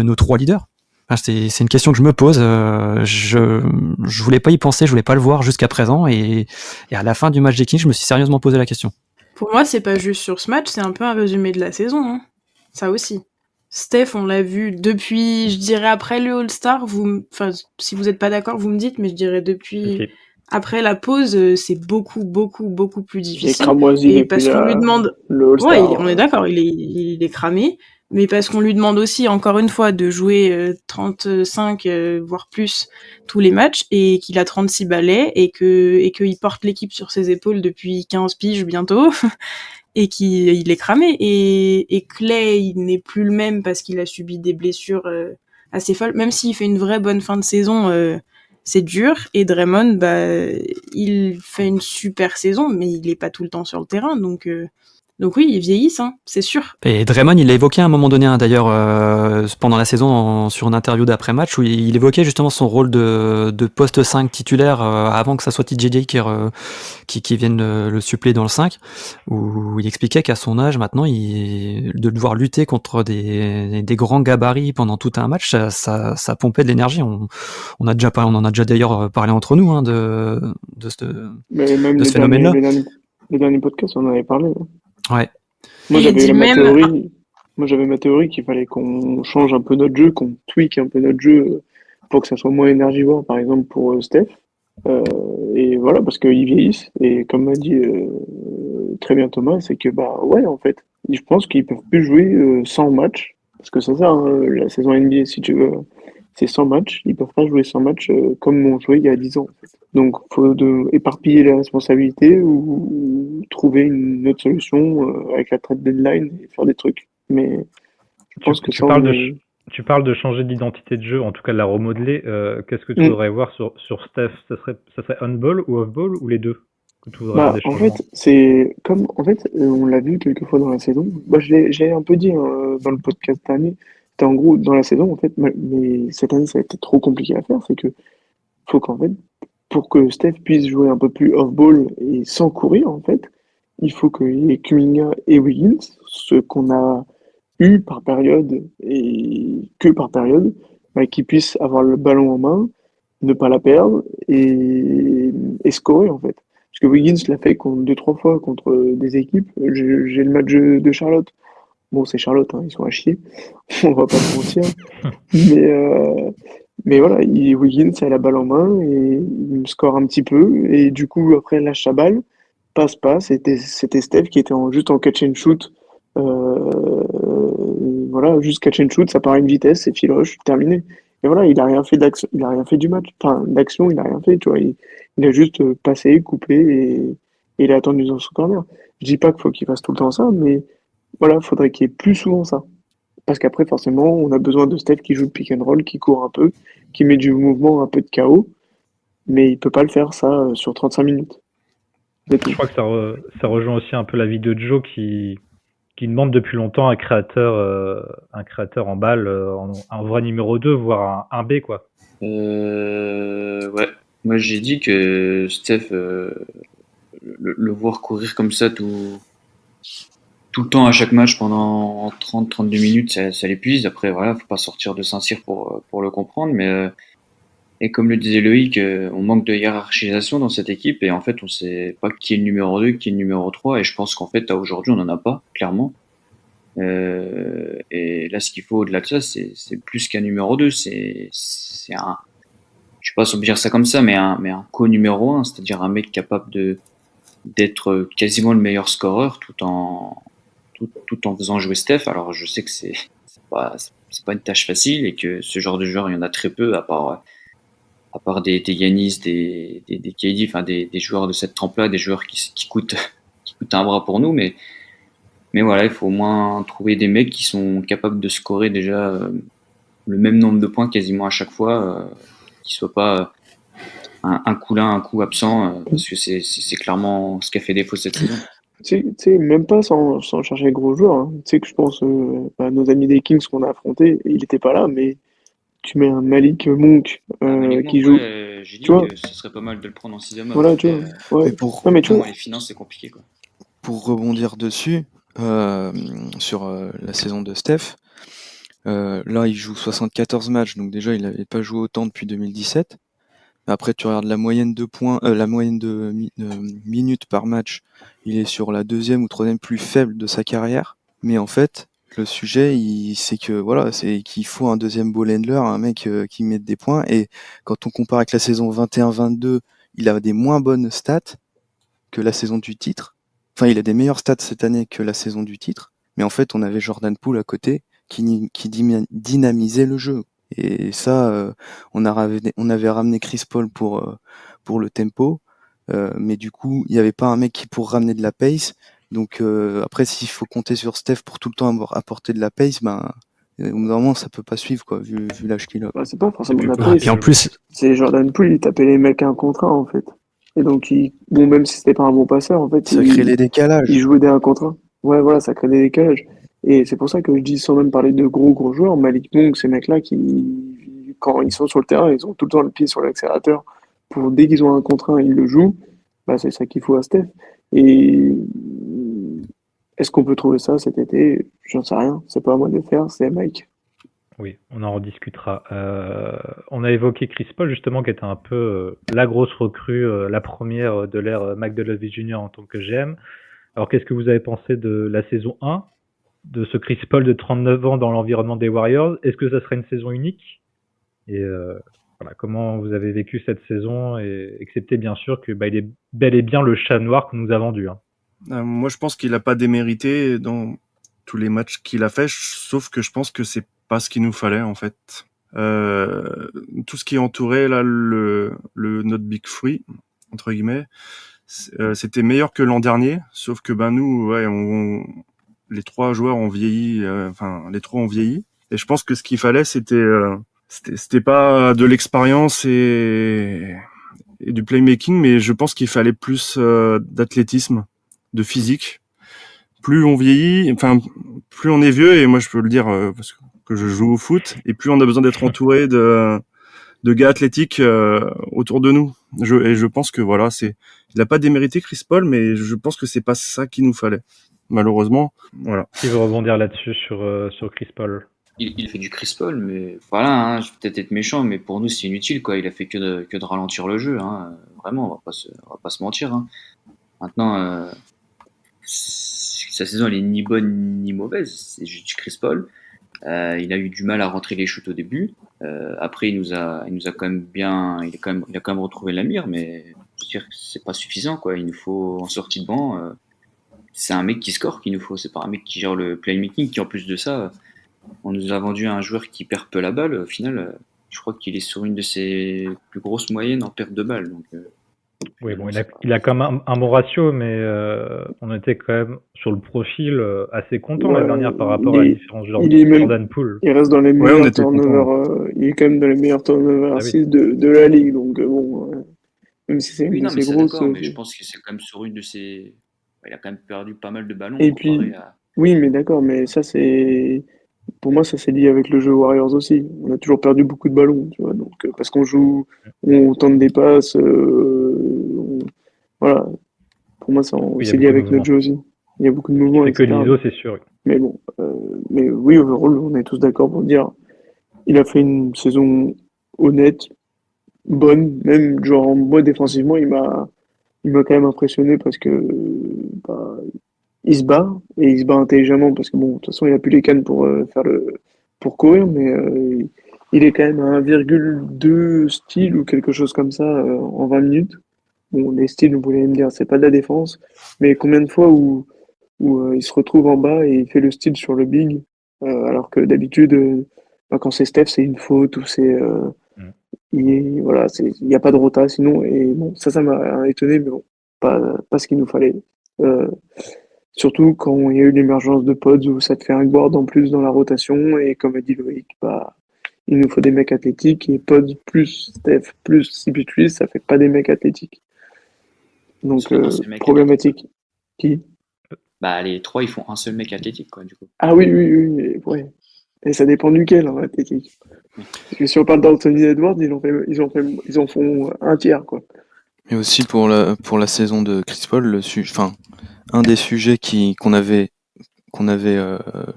S5: nos trois leaders? Enfin, c'est une question que je me pose. Je voulais pas y penser, je voulais pas le voir jusqu'à présent, et à la fin du match des Kings, je me suis sérieusement posé la question.
S3: Pour moi, c'est pas juste sur ce match, c'est un peu un résumé de la saison. Hein. Ça aussi. Steph, on l'a vu depuis, je dirais après le All-Star. Si vous êtes pas d'accord, vous me dites, mais je dirais depuis après la pause, c'est beaucoup plus difficile.
S6: Il est cramoisi
S3: et parce qu'on lui demande,
S6: le All-Star.
S3: Ouais, on est d'accord, il est cramé. Mais parce qu'on lui demande aussi, encore une fois, de jouer 35, voire plus, tous les matchs, et qu'il a 36 balais, et qu'il porte l'équipe sur ses épaules depuis 15 piges bientôt, et qu'il est cramé. Et Clay, il n'est plus le même parce qu'il a subi des blessures assez folles. Même s'il fait une vraie bonne fin de saison, c'est dur. Et Draymond, il fait une super saison, mais il est pas tout le temps sur le terrain, donc oui, ils vieillissent, hein, c'est sûr.
S5: Et Draymond, il l'a évoqué à un moment donné, hein, d'ailleurs, pendant la saison, sur une interview d'après-match, où il évoquait justement son rôle de poste 5 titulaire avant que ça soit TJJ qui vienne le suppléer dans le 5, où il expliquait qu'à son âge, maintenant, de devoir lutter contre des grands gabarits pendant tout un match, ça pompait de l'énergie. On en a déjà d'ailleurs parlé entre nous, hein, de ce phénomène-là.
S6: Les derniers podcasts, on en avait parlé. Hein.
S5: Ouais.
S6: Moi, j'avais ma théorie qu'il fallait qu'on change un peu notre jeu, qu'on tweak un peu notre jeu pour que ça soit moins énergivore, par exemple pour Steph. Et voilà, parce qu'ils vieillissent. Et comme m'a dit très bien Thomas, c'est que ouais, en fait, je pense qu'ils peuvent plus jouer 100 matchs. Parce que c'est ça, hein, la saison NBA, si tu veux, c'est 100 matchs. Ils peuvent pas jouer 100 matchs comme on jouait il y a 10 ans. En fait. Donc, faut éparpiller les responsabilités ou trouver une autre solution avec la trade deadline et faire des trucs. Mais je pense que
S1: tu parles de changer d'identité de jeu, en tout cas de la remodeler. Qu'est-ce que tu voudrais voir sur Steph? Ça serait on-ball ou off-ball ou les deux que tu voudrais voir des changements?
S6: En fait, c'est comme on l'a vu quelques fois dans la saison. Moi, j'ai un peu dit dans le podcast dernier. C'était en gros dans la saison en fait, mais cette année ça a été trop compliqué à faire. C'est que faut qu'en fait, pour que Steph puisse jouer un peu plus off-ball et sans courir en fait, il faut qu'il y ait Kuminga et Wiggins, ce qu'on a eu par période et que par période, qui puissent avoir le ballon en main, ne pas la perdre et scorer en fait. Parce que Wiggins l'a fait 2-3 fois contre des équipes. J'ai le match de Charlotte. Bon, c'est Charlotte, hein, ils sont à chier. On va pas se mentir. Mais voilà, Wiggins a la balle en main et il me score un petit peu. Et du coup, après, il lâche sa balle. Passe. C'était Steph qui était juste en catch and shoot. Voilà, juste catch and shoot, ça part à une vitesse, c'est filoche, terminé. Et voilà, il a rien fait d'action, il a rien fait du match. Enfin, d'action, il a rien fait, tu vois. Il a juste passé, coupé et il a attendu dans son corner. Je dis pas qu'il faut qu'il fasse tout le temps ça, mais voilà, il faudrait qu'il y ait plus souvent ça. Parce qu'après, forcément, on a besoin de Steph qui joue le pick and roll, qui court un peu, qui met du mouvement, un peu de chaos. Mais il peut pas le faire, ça, sur 35 minutes.
S1: Je crois que ça rejoint aussi un peu la vie de Joe qui demande depuis longtemps un créateur en balle, un vrai numéro 2, voire un B, quoi.
S7: Ouais. Moi, j'ai dit que Steph, le voir courir comme ça tout le temps à chaque match pendant 30-32 minutes, ça l'épuise. Après, voilà, faut pas sortir de Saint-Cyr pour le comprendre. Mais et comme le disait Loïc, on manque de hiérarchisation dans cette équipe et en fait, on sait pas qui est le numéro 2, qui est le numéro 3. Et je pense qu'en fait, aujourd'hui, on en a pas, clairement. Et là, ce qu'il faut au-delà de ça, c'est plus qu'un numéro 2. C'est un, je sais pas si on peut dire ça comme ça, mais un co-numéro 1, c'est-à-dire un mec capable d'être quasiment le meilleur scoreur tout en faisant jouer Steph. Alors je sais que c'est pas c'est pas une tâche facile et que ce genre de joueurs, il y en a très peu, à part des Yanis, des KD, enfin des joueurs de cette trempe-là, des joueurs qui coûtent un bras pour nous, mais voilà, il faut au moins trouver des mecs qui sont capables de scorer déjà le même nombre de points quasiment à chaque fois, qui soient pas un coup là, un coup absent, parce que c'est clairement ce qui a fait défaut cette saison.
S6: Tu sais, même pas sans chercher gros joueurs. Hein. Tu sais que je pense à nos amis des Kings qu'on a affrontés, il était pas là, mais tu mets un Malik Monk qui joue.
S7: J'ai dit
S6: tu vois,
S7: que ce serait pas mal de le prendre en 6ème homme.
S6: voilà, tu vois. Ouais.
S4: Mais pour,
S6: Non, mais tu vois,
S7: Les finances, c'est compliqué, quoi.
S4: pour rebondir dessus, sur la saison de Steph, là il joue 74 matchs, donc déjà il n'avait pas joué autant depuis 2017. Après tu regardes la moyenne de points, la moyenne de minutes par match, il est sur la 2e ou 3e plus faible de sa carrière. Mais en fait, le sujet, c'est que voilà, c'est qu'il faut un deuxième ball handler, un mec qui mette des points. Et quand on compare avec la saison 21-22, il a des moins bonnes stats que la saison du titre. Enfin, il a des meilleures stats cette année que la saison du titre. Mais en fait, on avait Jordan Poole à côté qui dynamisait le jeu. Et ça, on avait ramené Chris Paul pour le tempo. Mais du coup, il n'y avait pas un mec qui pour ramener de la pace. Donc après, s'il faut compter sur Steph pour tout le temps apporter de la pace, ben au bout d'un moment, ça peut pas suivre, quoi, vu l'âge qu'il a.
S6: bah, c'est pas forcément de la
S5: Ah,
S6: pace.
S5: et en plus,
S6: C'est Jordan Poole, il tapait les mecs un contre un, en fait. Et donc, bon, même si c'était pas un bon passeur, en fait,
S4: Ça crée les décalages.
S6: il jouait des 1 contre 1. Ouais, voilà, ça crée des décalages. Et c'est pour ça que je dis, sans même parler de gros joueurs, Malik Monk, ces mecs-là quand ils sont sur le terrain, ils ont tout le temps le pied sur l'accélérateur. Dès qu'ils ont un contre 1, ils le jouent. Bah, c'est ça qu'il faut à Steph. Et est-ce qu'on peut trouver ça cet été? J'en sais rien. C'est pas à moi de le faire, c'est à Mike.
S1: Oui, on en rediscutera. On a évoqué Chris Paul, justement, qui était un peu la grosse recrue, la première de l'ère McDonald's Jr. en tant que GM. Alors, qu'est-ce que vous avez pensé de la saison 1, de ce Chris Paul de 39 ans dans l'environnement des Warriors? Est-ce que ça serait une saison unique? Et voilà, comment vous avez vécu cette saison, et excepté bien sûr que il est bel et bien le chat noir qu'on nous a vendu. Hein.
S2: Moi, je pense qu'il a pas démérité dans tous les matchs qu'il a fait, sauf que je pense que c'est pas ce qu'il nous fallait, en fait. Tout ce qui entourait là notre Big Free, entre guillemets, c'était meilleur que l'an dernier, sauf que nous, ouais, les 3 joueurs ont vieilli, les 3 ont vieilli, et je pense que ce qu'il fallait, c'était pas de l'expérience et du playmaking, mais je pense qu'il fallait plus d'athlétisme, de physique. Plus on vieillit, plus on est vieux, et moi je peux le dire parce que je joue au foot, et plus on a besoin d'être entouré de gars athlétiques autour de nous. Je pense que voilà, il a pas démérité Chris Paul, mais je pense que c'est pas ça qu'il nous fallait, malheureusement. Voilà.
S1: Qui veut rebondir là-dessus sur Chris Paul?
S7: Il fait du Chris Paul, mais voilà, hein, je vais peut-être être méchant, mais pour nous c'est inutile, quoi. Il a fait que de ralentir le jeu, hein. Vraiment, on va pas se mentir. Hein. Maintenant, sa saison elle est ni bonne ni mauvaise, c'est juste du Chris Paul. Il a eu du mal à rentrer les shoots au début. Après, il nous a quand même bien, il a quand même retrouvé la mire, mais je veux dire que c'est pas suffisant, quoi. Il nous faut en sortie de banc. C'est un mec qui score qu'il nous faut, c'est pas un mec qui gère le playmaking, qui en plus de ça, on nous a vendu un joueur qui perd peu la balle. Au final, je crois qu'il est sur une de ses plus grosses moyennes en perte de balle. Donc,
S1: oui, bon, il a quand même un bon ratio, mais on était quand même sur le profil assez content la dernière par rapport à la différence de Jordan Poole.
S6: Il reste dans les meilleurs turnovers. Il est quand même dans les meilleurs turnovers assists de la ligue. Donc bon, même si c'est une de ses grosses.
S7: Mais je pense que c'est quand même sur une de ses. Il a quand même perdu pas mal de ballons.
S6: Et puis, oui, mais d'accord, mais ça c'est. Pour moi, ça c'est lié avec le jeu Warriors aussi. On a toujours perdu beaucoup de ballons, tu vois. Donc parce qu'on joue, on tente des passes. Voilà. Pour moi, c'est lié avec notre jeu aussi. Il y a beaucoup de mouvements.
S1: C'est que l'ISO, c'est sûr.
S6: Mais bon, mais oui, overall, on est tous d'accord pour dire, il a fait une saison honnête, bonne, même genre moi défensivement, il m'a quand même impressionné parce que il se bat et il se bat intelligemment parce que bon, de toute façon, il a plus les cannes pour courir, mais il est quand même à 1,2 steals ou quelque chose comme ça en 20 minutes. Bon, les styles, vous voulez me dire, c'est pas de la défense, mais combien de fois où il se retrouve en bas et il fait le steal sur le big, alors que d'habitude, quand c'est Steph, c'est une faute ou c'est
S1: Mm.
S6: voilà, il n'y a pas de rota sinon. Et bon, ça m'a étonné, mais bon, pas ce qu'il nous fallait. Euh, Surtout quand il y a eu l'émergence de Pods où ça te fait un guard en plus dans la rotation. Et comme a dit Loïc, bah, il nous faut des mecs athlétiques. Et Pods plus Steph plus CP3, ça fait pas des mecs athlétiques. Donc,
S7: C'est un seul mec
S6: problématique. Qui?
S7: Bah, les 3, ils font un seul mec athlétique, quoi, du coup.
S6: Ah oui, ouais. Et ça dépend duquel, en athlétique. Parce que si on parle d'Anthony Edwards, ils en font un tiers, quoi.
S4: Mais aussi pour la saison de Chris Paul, enfin, un des sujets qu'on avait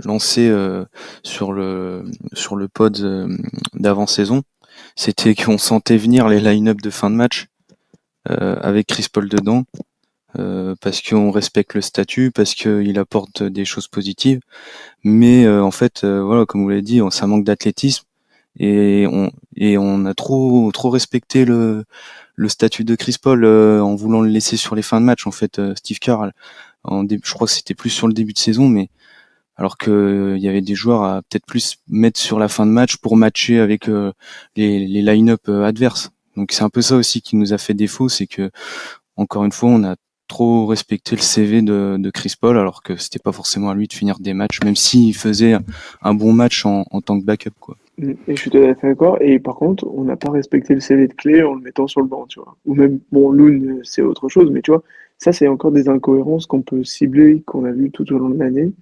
S4: lancé sur le pod d'avant-saison, c'était qu'on sentait venir les line-up de fin de match avec Chris Paul dedans, parce qu'on respecte le statut, parce qu'il apporte des choses positives. Mais en fait, voilà, comme vous l'avez dit, ça manque d'athlétisme et on a trop respecté le statut de Chris Paul en voulant le laisser sur les fins de match. En fait, Steve Kerr, je crois que c'était plus sur le début de saison, mais alors que il y avait des joueurs à peut-être plus mettre sur la fin de match pour matcher avec les line-up adverses. Donc c'est un peu ça aussi qui nous a fait défaut, c'est que encore une fois, on a trop respecté le CV de Chris Paul, alors que c'était pas forcément à lui de finir des matchs, même s'il faisait un bon match en tant que backup, quoi.
S6: Et je suis tout à fait d'accord. Et par contre, on n'a pas respecté le CV de Clay en le mettant sur le banc, tu vois. Ou même, bon, Loon, c'est autre chose, mais tu vois, ça, c'est encore des incohérences qu'on peut cibler, qu'on a vu tout au long de l'année.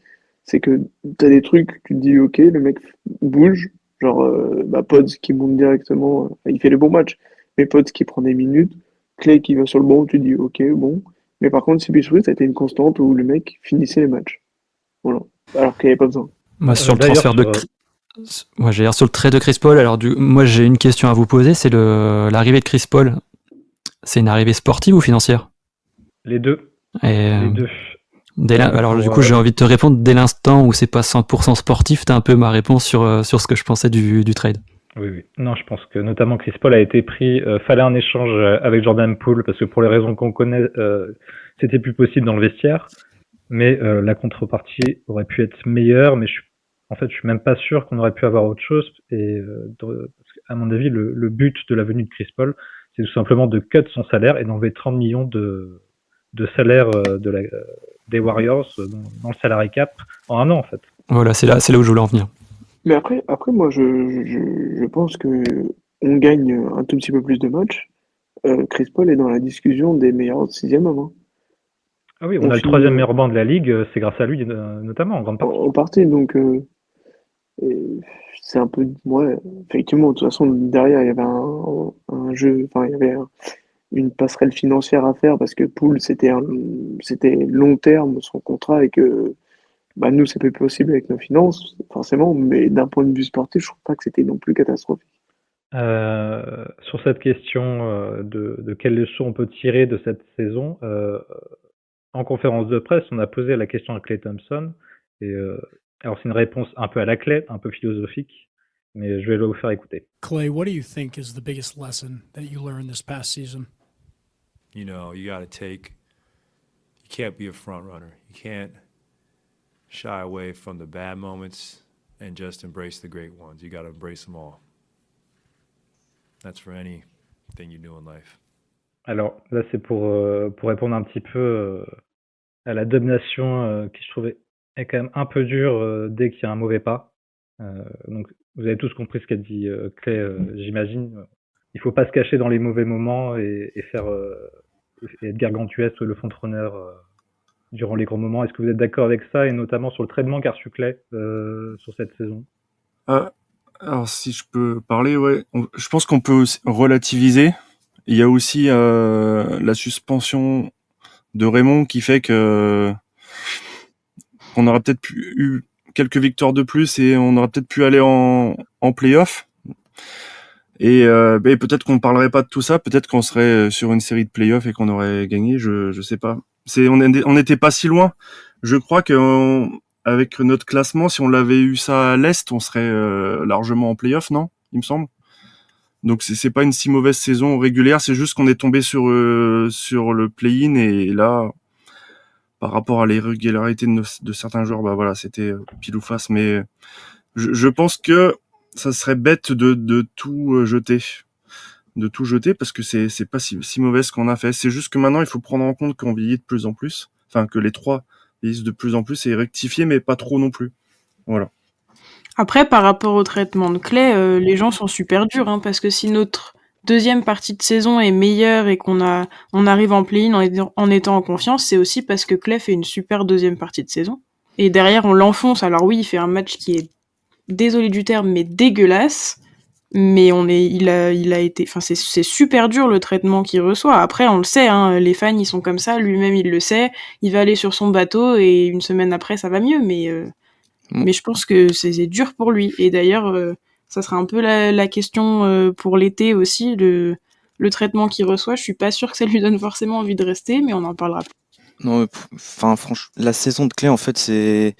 S6: C'est que t'as des trucs, tu te dis, ok, le mec bouge, genre, Pods qui monte directement, il fait les bons matchs, mais Pods qui prend des minutes, Clay qui va sur le banc, tu te dis, ok, bon. Mais par contre, CP3, ça a été une constante où le mec finissait les matchs. Voilà. Alors qu'il n'y avait pas besoin.
S5: Moi, sur le
S1: D'ailleurs,
S5: transfert de. Moi, j'allais dire sur le trade de Chris Paul. Alors, moi, j'ai une question à vous poser. C'est l'arrivée de Chris Paul. C'est une arrivée sportive ou financière?
S1: les deux.
S5: Et,
S1: Les deux.
S5: alors,
S1: Pour,
S5: du coup, j'ai envie de te répondre dès l'instant où c'est pas 100% sportif. T'as un peu ma réponse sur ce que je pensais du trade.
S1: Oui. Non, je pense que notamment Chris Paul a été pris. Fallait un échange avec Jordan Poole parce que pour les raisons qu'on connaît, c'était plus possible dans le vestiaire. Mais la contrepartie aurait pu être meilleure. Mais je suis même pas sûr qu'on aurait pu avoir autre chose. Et parce qu'à mon avis, le but de la venue de Chris Paul, c'est tout simplement de cut son salaire et d'enlever 30 millions de salaire des Warriors dans le salary cap en un an, en fait.
S5: Voilà, c'est là où je voulais en venir.
S6: Mais après moi, je pense que on gagne un tout petit peu plus de matchs. Chris Paul est dans la discussion des meilleurs 6e hommes. Hein.
S1: Ah oui, on a le
S6: finit,
S1: 3e meilleur banc de la ligue, c'est grâce à lui notamment, en grande partie.
S6: en partie, donc c'est un peu... Ouais, effectivement, de toute façon, derrière, il y avait un jeu, enfin, il y avait une passerelle financière à faire parce que Poole, c'était long terme son contrat et que nous, c'est plus possible avec nos finances, forcément, mais d'un point de vue sportif, je trouve pas que c'était non plus catastrophique.
S1: Sur cette question de quelles leçons on peut tirer de cette saison, en conférence de presse, on a posé la question à Klay Thompson. Et alors, c'est une réponse un peu à la Klay, un peu philosophique, mais je vais vous faire écouter.
S9: Clay, what do you think is the biggest lesson that you learned this past season?
S10: You know, you can't be a front runner. You can't shy away from the bad moments and just embrace the great ones. You got to embrace them all. That's for anything you do in life.
S1: Alors là, c'est pour répondre un petit peu à la domination qui, je trouvais, est quand même un peu dure dès qu'il y a un mauvais pas. Donc, vous avez tous compris ce qu'a dit Clay, j'imagine. Il faut pas se cacher dans les mauvais moments et faire et être gargantuesque le frontrunner durant les grands moments. Est-ce que vous êtes d'accord avec ça, et notamment sur le traitement qu'a reçu Clay sur cette saison?
S2: Alors, si je peux parler, ouais, je pense qu'on peut relativiser. Il y a aussi la suspension de Raymond qui fait que on aurait peut-être eu quelques victoires de plus et on aurait peut-être pu aller en play-off. Et peut-être qu'on parlerait pas de tout ça, peut-être qu'on serait sur une série de play-off et qu'on aurait gagné, je sais pas. On n'était pas si loin. Je crois que avec notre classement, si on l'avait eu ça à l'Est, on serait largement en play-off, non? Il me semble. Donc c'est pas une si mauvaise saison régulière, c'est juste qu'on est tombé sur le play-in et là, par rapport à l'irrégularité de certains joueurs, voilà, c'était pile ou face. Mais je pense que ça serait bête de tout jeter. De tout jeter parce que c'est pas si mauvais ce qu'on a fait. C'est juste que maintenant, il faut prendre en compte qu'on vieillit de plus en plus. Enfin, que les trois vieillissent de plus en plus et rectifier, mais pas trop non plus. Voilà.
S3: Après, par rapport au traitement de Clay, les gens sont super durs, hein, parce que si notre deuxième partie de saison est meilleure et on arrive en play-in en étant en confiance, c'est aussi parce que Clay fait une super deuxième partie de saison. Et derrière, on l'enfonce. Alors oui, il fait un match qui est, désolé du terme, mais dégueulasse. Mais il a été, enfin c'est super dur le traitement qu'il reçoit. Après, on le sait, hein, les fans ils sont comme ça, lui-même il le sait. Il va aller sur son bateau et une semaine après ça va mieux. Mais je pense que c'est dur pour lui. Et d'ailleurs, ça sera un peu la question pour l'été aussi, le traitement qu'il reçoit. Je suis pas sûre que ça lui donne forcément envie de rester, mais on en parlera.
S4: Non, enfin, franchement, la saison de Clay, en fait, il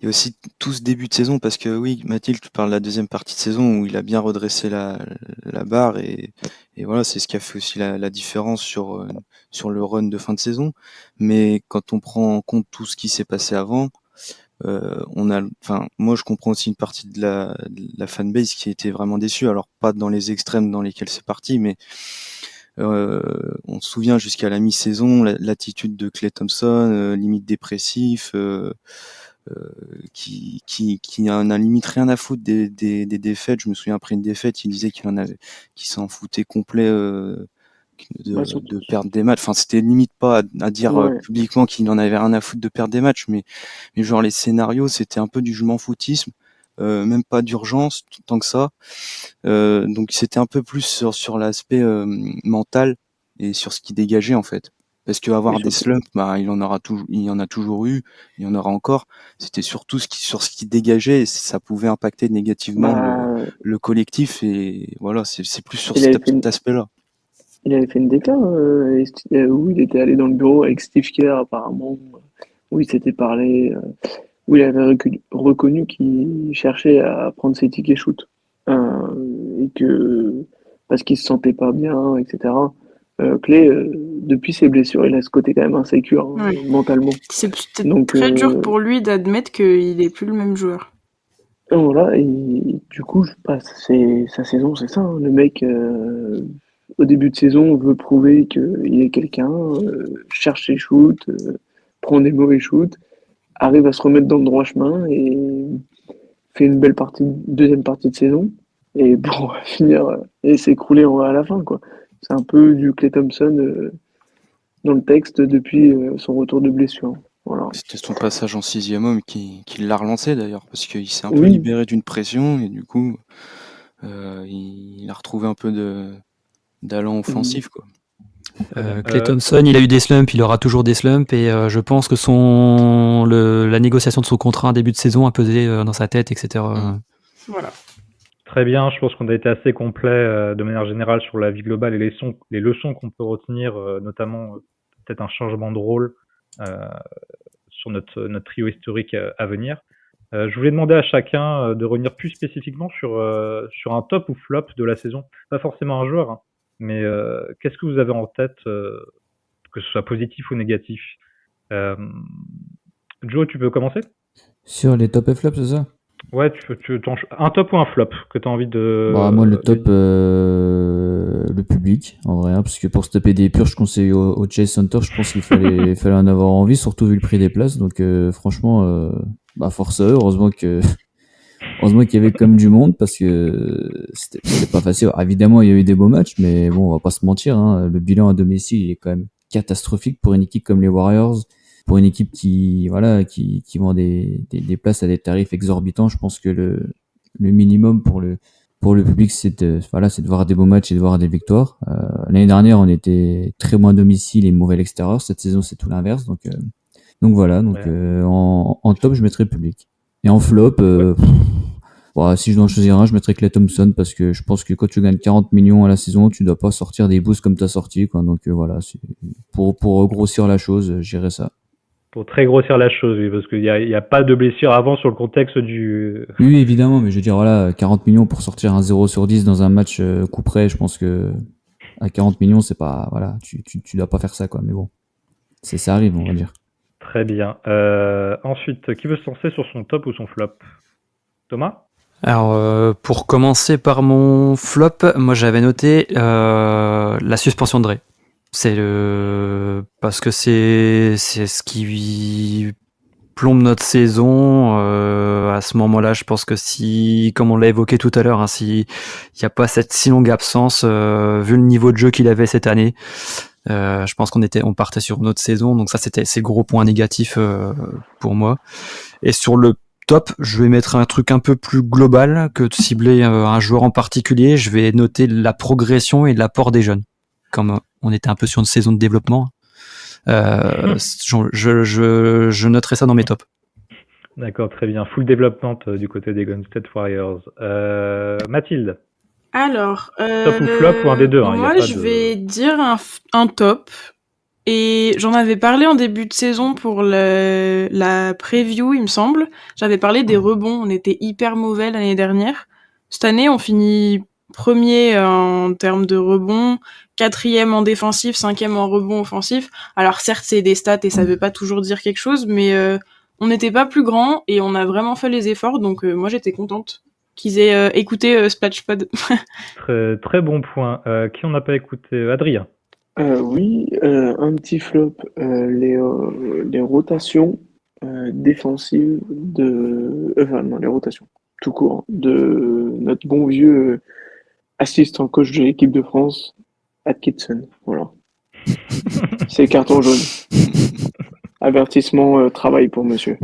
S4: y a aussi tout ce début de saison parce que oui, Mathilde, tu parles de la deuxième partie de saison où il a bien redressé la barre et voilà, c'est ce qui a fait aussi la différence sur le run de fin de saison. Mais quand on prend en compte tout ce qui s'est passé avant, enfin, moi je comprends aussi une partie de la fanbase qui était vraiment déçue. Alors pas dans les extrêmes dans lesquels c'est parti, mais on se souvient jusqu'à la mi-saison l'attitude de Klay Thompson, limite dépressif, qui en a limite rien à foutre des défaites. Je me souviens après une défaite, il disait qu'il s'en foutait complet de perdre des matchs. Enfin, c'était limite pas à dire publiquement qu'il en avait rien à foutre de perdre des matchs, mais genre les scénarios, c'était un peu du je m'en foutisme. Même pas d'urgence tant que ça. Donc c'était un peu plus sur l'aspect mental et sur ce qui dégageait en fait. Parce que avoir des slumps, il y en a toujours eu, il y en aura encore. C'était surtout sur ce qui dégageait et ça pouvait impacter négativement le collectif et voilà, c'est plus sur cet aspect-là.
S6: Il avait fait une déclat où il était allé dans le bureau avec Steve Kerr apparemment, où il s'était parlé. Où il avait reconnu qu'il cherchait à prendre ses tickets shoot. Et que, parce qu'il se sentait pas bien, etc. Clay, depuis ses blessures, il a ce côté quand même insécure mentalement.
S3: C'est très dur pour lui d'admettre qu'il est plus le même joueur.
S6: Voilà, et du coup, sa saison, c'est ça. Le mec, au début de saison, veut prouver qu'il est quelqu'un, cherche ses shoots, prend des mauvais shoots, arrive à se remettre dans le droit chemin et fait une belle deuxième partie de saison et pour finir et s'écrouler à la fin quoi. C'est un peu du Klay Thompson dans le texte depuis son retour de blessure. Voilà.
S4: C'était son passage en 6e homme qui l'a relancé d'ailleurs parce qu'il s'est un peu libéré d'une pression et du coup il a retrouvé un peu d'allant offensif quoi.
S5: Klay Thompson, il a eu des slumps, il aura toujours des slumps et je pense que la négociation de son contrat en début de saison a pesé dans sa tête, etc.
S3: Voilà.
S1: Très bien, je pense qu'on a été assez complet de manière générale sur la vie globale et les leçons qu'on peut retenir, notamment peut-être un changement de rôle sur notre trio historique à venir. Je voulais demander à chacun de revenir plus spécifiquement sur un top ou flop de la saison. Pas forcément un joueur, hein, mais qu'est-ce que vous avez en tête, que ce soit positif ou négatif? Joe, tu peux commencer?
S11: Sur les top et flops, c'est ça?
S1: Ouais, un top ou un flop que tu as envie de...
S11: moi, le top, le public, en vrai, hein, parce que pour se taper des purges conseillées au Chase Center, je pense qu'il fallait en avoir envie, surtout vu le prix des places. Donc, franchement, force à eux. Heureusement qu'il y avait quand même du monde, parce que c'était pas facile. Alors, évidemment, il y a eu des beaux matchs, mais bon, on va pas se mentir, hein, le bilan à domicile, il est quand même catastrophique pour une équipe comme les Warriors. Pour une équipe qui vend des places à des tarifs exorbitants, je pense que le minimum pour le public, c'est de voir des beaux matchs et de voir des victoires. L'année dernière, on était très bon à domicile et mauvais à l'extérieur. Cette saison, c'est tout l'inverse. Donc voilà. En top, je mettrais le public. Et en flop, si je dois en choisir un, je mettrais Klay Thompson parce que je pense que quand tu gagnes 40 millions à la saison, tu dois pas sortir des boosts comme t'as sorti, quoi. Donc voilà, c'est pour grossir la chose, j'irais ça.
S1: Pour très grossir la chose, oui, parce qu'il y a pas de blessure avant sur le contexte du...
S11: Oui, évidemment, mais je veux dire, voilà, 40 millions pour sortir un 0 sur 10 dans un match coup près, je pense que à 40 millions, c'est pas... Voilà, tu dois pas faire ça, quoi, mais bon. Ça arrive, on va dire.
S1: Très bien. Ensuite, qui veut se lancer sur son top ou son flop? Thomas?
S5: Alors, pour commencer par mon flop, moi j'avais noté la suspension de Dre. Parce que c'est ce qui plombe notre saison. À ce moment-là, je pense que si, comme on l'a évoqué tout à l'heure, s'il n'y a pas cette si longue absence, vu le niveau de jeu qu'il avait cette année, je pense on partait sur une autre saison. Donc ça, c'est le gros point négatif pour moi. Et sur le top, je vais mettre un truc un peu plus global que de cibler un joueur en particulier. Je vais noter la progression et l'apport des jeunes. Comme on était un peu sur une saison de développement, je noterai ça dans mes tops.
S1: D'accord, très bien. Full development du côté des Golden State Warriors. Mathilde.
S3: Alors,
S1: top ou flop ou un des deux.
S3: Moi, je vais dire un top. Et j'en avais parlé en début de saison pour la preview, il me semble. J'avais parlé des rebonds. On était hyper mauvais l'année dernière. Cette année, on finit premier en termes de rebonds, 4e en défensif, 5e en rebond offensif. Alors certes, c'est des stats et ça veut pas toujours dire quelque chose, mais on n'était pas plus grand et on a vraiment fait les efforts. Donc moi, j'étais contente qu'ils aient écouté Splashpod.
S1: Très, très bon point. Qui on n'a pas écouté? Adrien.
S6: Oui, un petit flop, les rotations défensives les rotations, tout court, de notre bon vieux assistant coach de l'équipe de France, Atkinson. Voilà. C'est carton jaune. Avertissement, travail pour monsieur.